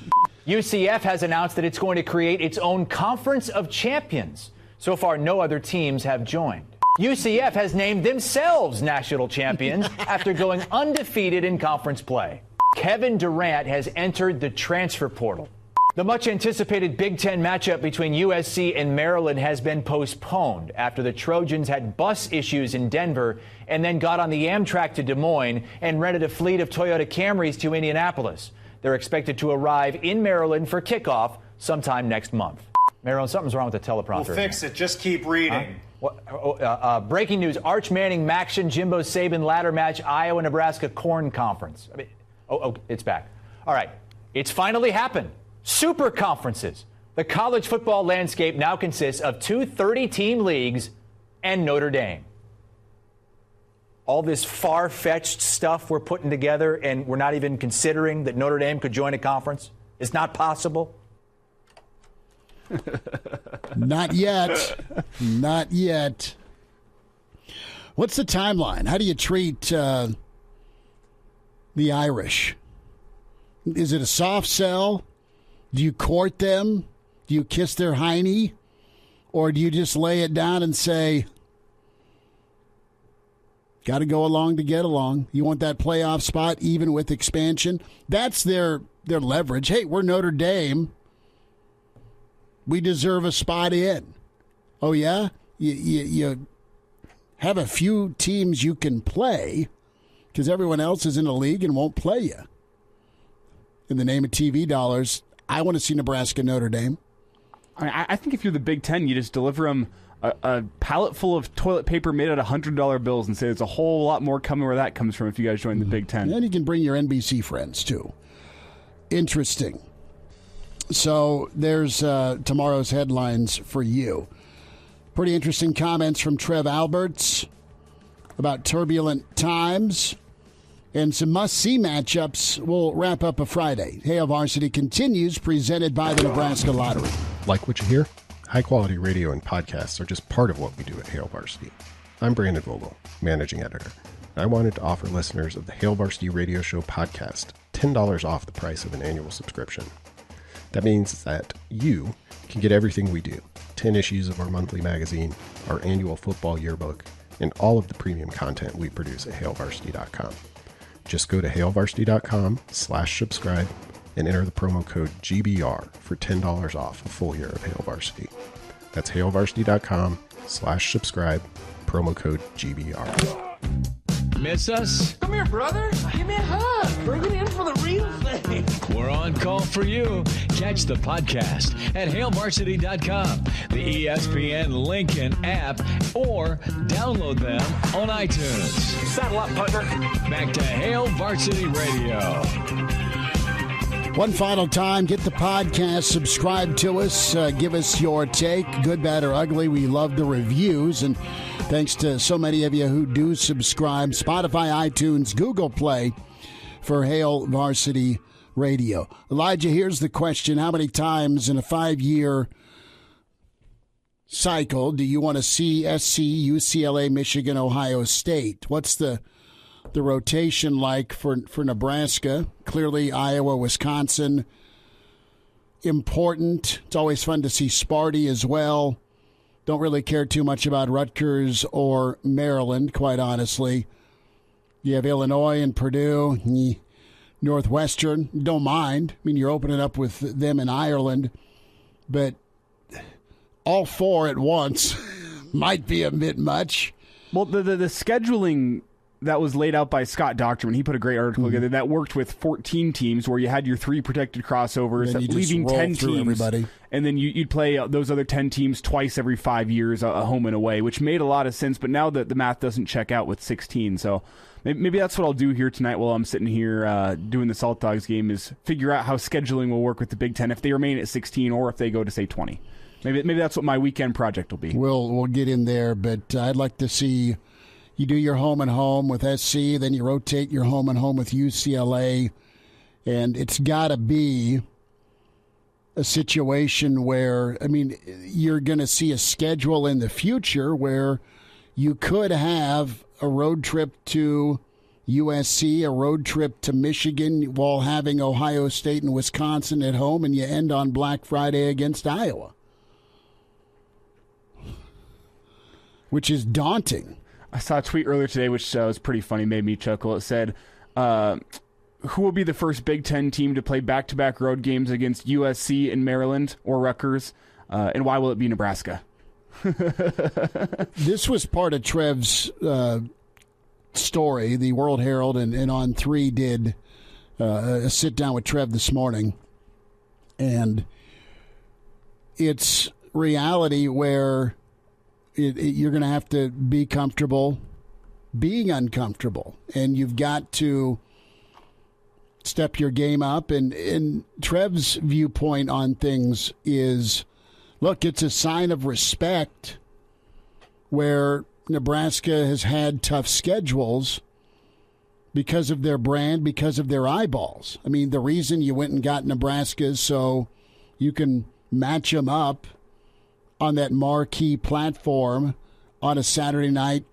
UCF has announced that it's going to create its own Conference of Champions. So far, no other teams have joined. UCF has named themselves national champions after going undefeated in conference play. Kevin Durant has entered the transfer portal. The much-anticipated Big Ten matchup between USC and Maryland has been postponed after the Trojans had bus issues in Denver and then got on the Amtrak to Des Moines and rented a fleet of Toyota Camrys to Indianapolis. They're expected to arrive in Maryland for kickoff sometime next month. Maryland, something's wrong with the teleprompter. We'll fix it. Just keep reading. Breaking news. Arch Manning, Maxion, Jimbo Saban ladder match, Iowa-Nebraska Corn Conference. It's back. All right. It's finally happened. Super conferences. The college football landscape now consists of 2 30-team leagues and Notre Dame. All this far-fetched stuff we're putting together, and we're not even considering that Notre Dame could join a conference? It's not possible? Not yet. Not yet. What's the timeline? How do you treat the Irish? Is it a soft sell? Do you court them? Do you kiss their hiney? Or do you just lay it down and say, got to go along to get along? You want that playoff spot even with expansion? That's their leverage. Hey, we're Notre Dame. We deserve a spot in. Oh, yeah? You have a few teams you can play because everyone else is in the league and won't play you. In the name of TV dollars, I want to see Nebraska, Notre Dame. I think if you're the Big Ten, you just deliver them a pallet full of toilet paper made out of $100 bills and say there's a whole lot more coming where that comes from if you guys join the Big Ten. And you can bring your NBC friends, too. Interesting. So there's tomorrow's headlines for you. Pretty interesting comments from Trev Alberts about turbulent times. And some must-see matchups will wrap up a Friday. Hail Varsity continues, presented by the Nebraska Lottery. Like what you hear? High-quality radio and podcasts are just part of what we do at Hail Varsity. I'm Brandon Vogel, managing editor. I wanted to offer listeners of the Hail Varsity Radio Show podcast $10 off the price of an annual subscription. That means that you can get everything we do, 10 issues of our monthly magazine, our annual football yearbook, and all of the premium content we produce at HailVarsity.com. Just go to HailVarsity.com/subscribe and enter the promo code GBR for $10 off a full year of Hail Varsity. That's HailVarsity.com/subscribe, promo code GBR. Miss us? Come here, brother. Give me a hug. Bring it in for the real thing. We're on call for you. Catch the podcast at HailVarsity.com, the ESPN Lincoln app, or download them on iTunes. Saddle up, partner. Back to Hail Varsity Radio. One final time, get the podcast, subscribe to us, give us your take, good, bad, or ugly. We love the reviews, and thanks to so many of you who do subscribe. Spotify, iTunes, Google Play for Hail Varsity Radio. Elijah, here's the question. How many times in a 5-year cycle do you want to see SC, UCLA, Michigan, Ohio State? What's the rotation like for Nebraska? Clearly, Iowa, Wisconsin, important. It's always fun to see Sparty as well. Don't really care too much about Rutgers or Maryland, quite honestly. You have Illinois and Purdue, Northwestern. Don't mind. I mean, you're opening up with them in Ireland. But all four at once might be a bit much. Well, the scheduling that was laid out by Scott Docterman, he put a great article together that worked with 14 teams where you had your 3 protected crossovers, leaving 10 teams. Everybody. And then you'd play those other 10 teams twice every 5 years, a home and away, which made a lot of sense. But now the math doesn't check out with 16. So maybe that's what I'll do here tonight while I'm sitting here doing the Salt Dogs game, is figure out how scheduling will work with the Big Ten if they remain at 16 or if they go to, say, 20. Maybe that's what my weekend project will be. We'll get in there, but I'd like to see you do your home and home with SC, then you rotate your home and home with UCLA, and it's got to be a situation where, I mean, you're going to see a schedule in the future where you could have a road trip to USC, a road trip to Michigan, while having Ohio State and Wisconsin at home, and you end on Black Friday against Iowa, which is daunting. I saw a tweet earlier today, which was pretty funny, made me chuckle. It said, who will be the first Big Ten team to play back-to-back road games against USC in Maryland or Rutgers, and why will it be Nebraska? This was part of Trev's story. The World Herald and On 3 did a sit-down with Trev this morning, and it's reality where you're going to have to be comfortable being uncomfortable, and you've got to step your game up. And Trev's viewpoint on things is, look, it's a sign of respect where Nebraska has had tough schedules because of their brand, because of their eyeballs. I mean, the reason you went and got Nebraska is so you can match them up on that marquee platform on a Saturday night.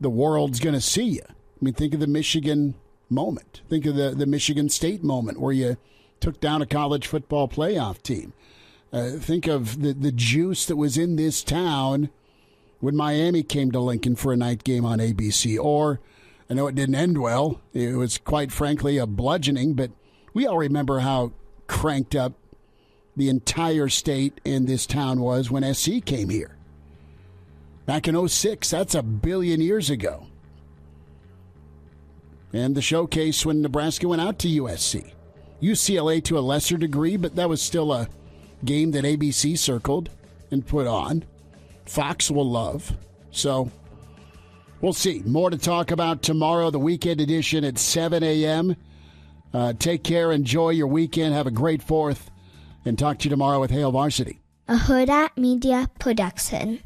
The world's going to see you. I mean, think of the Michigan moment. Think of the Michigan State moment where you took down a college football playoff team. Think of the juice that was in this town when Miami came to Lincoln for a night game on ABC. Or, I know it didn't end well. It was, quite frankly, a bludgeoning, but we all remember how cranked up the entire state in this town was when SC came here. Back in 2006, that's a billion years ago. And the showcase when Nebraska went out to USC. UCLA to a lesser degree, but that was still a game that ABC circled and put on. Fox will love. So we'll see. More to talk about tomorrow, the weekend edition at 7 a.m. Take care. Enjoy your weekend. Have a great 4th. And talk to you tomorrow with Hail Varsity. A Hurrdat Media Production.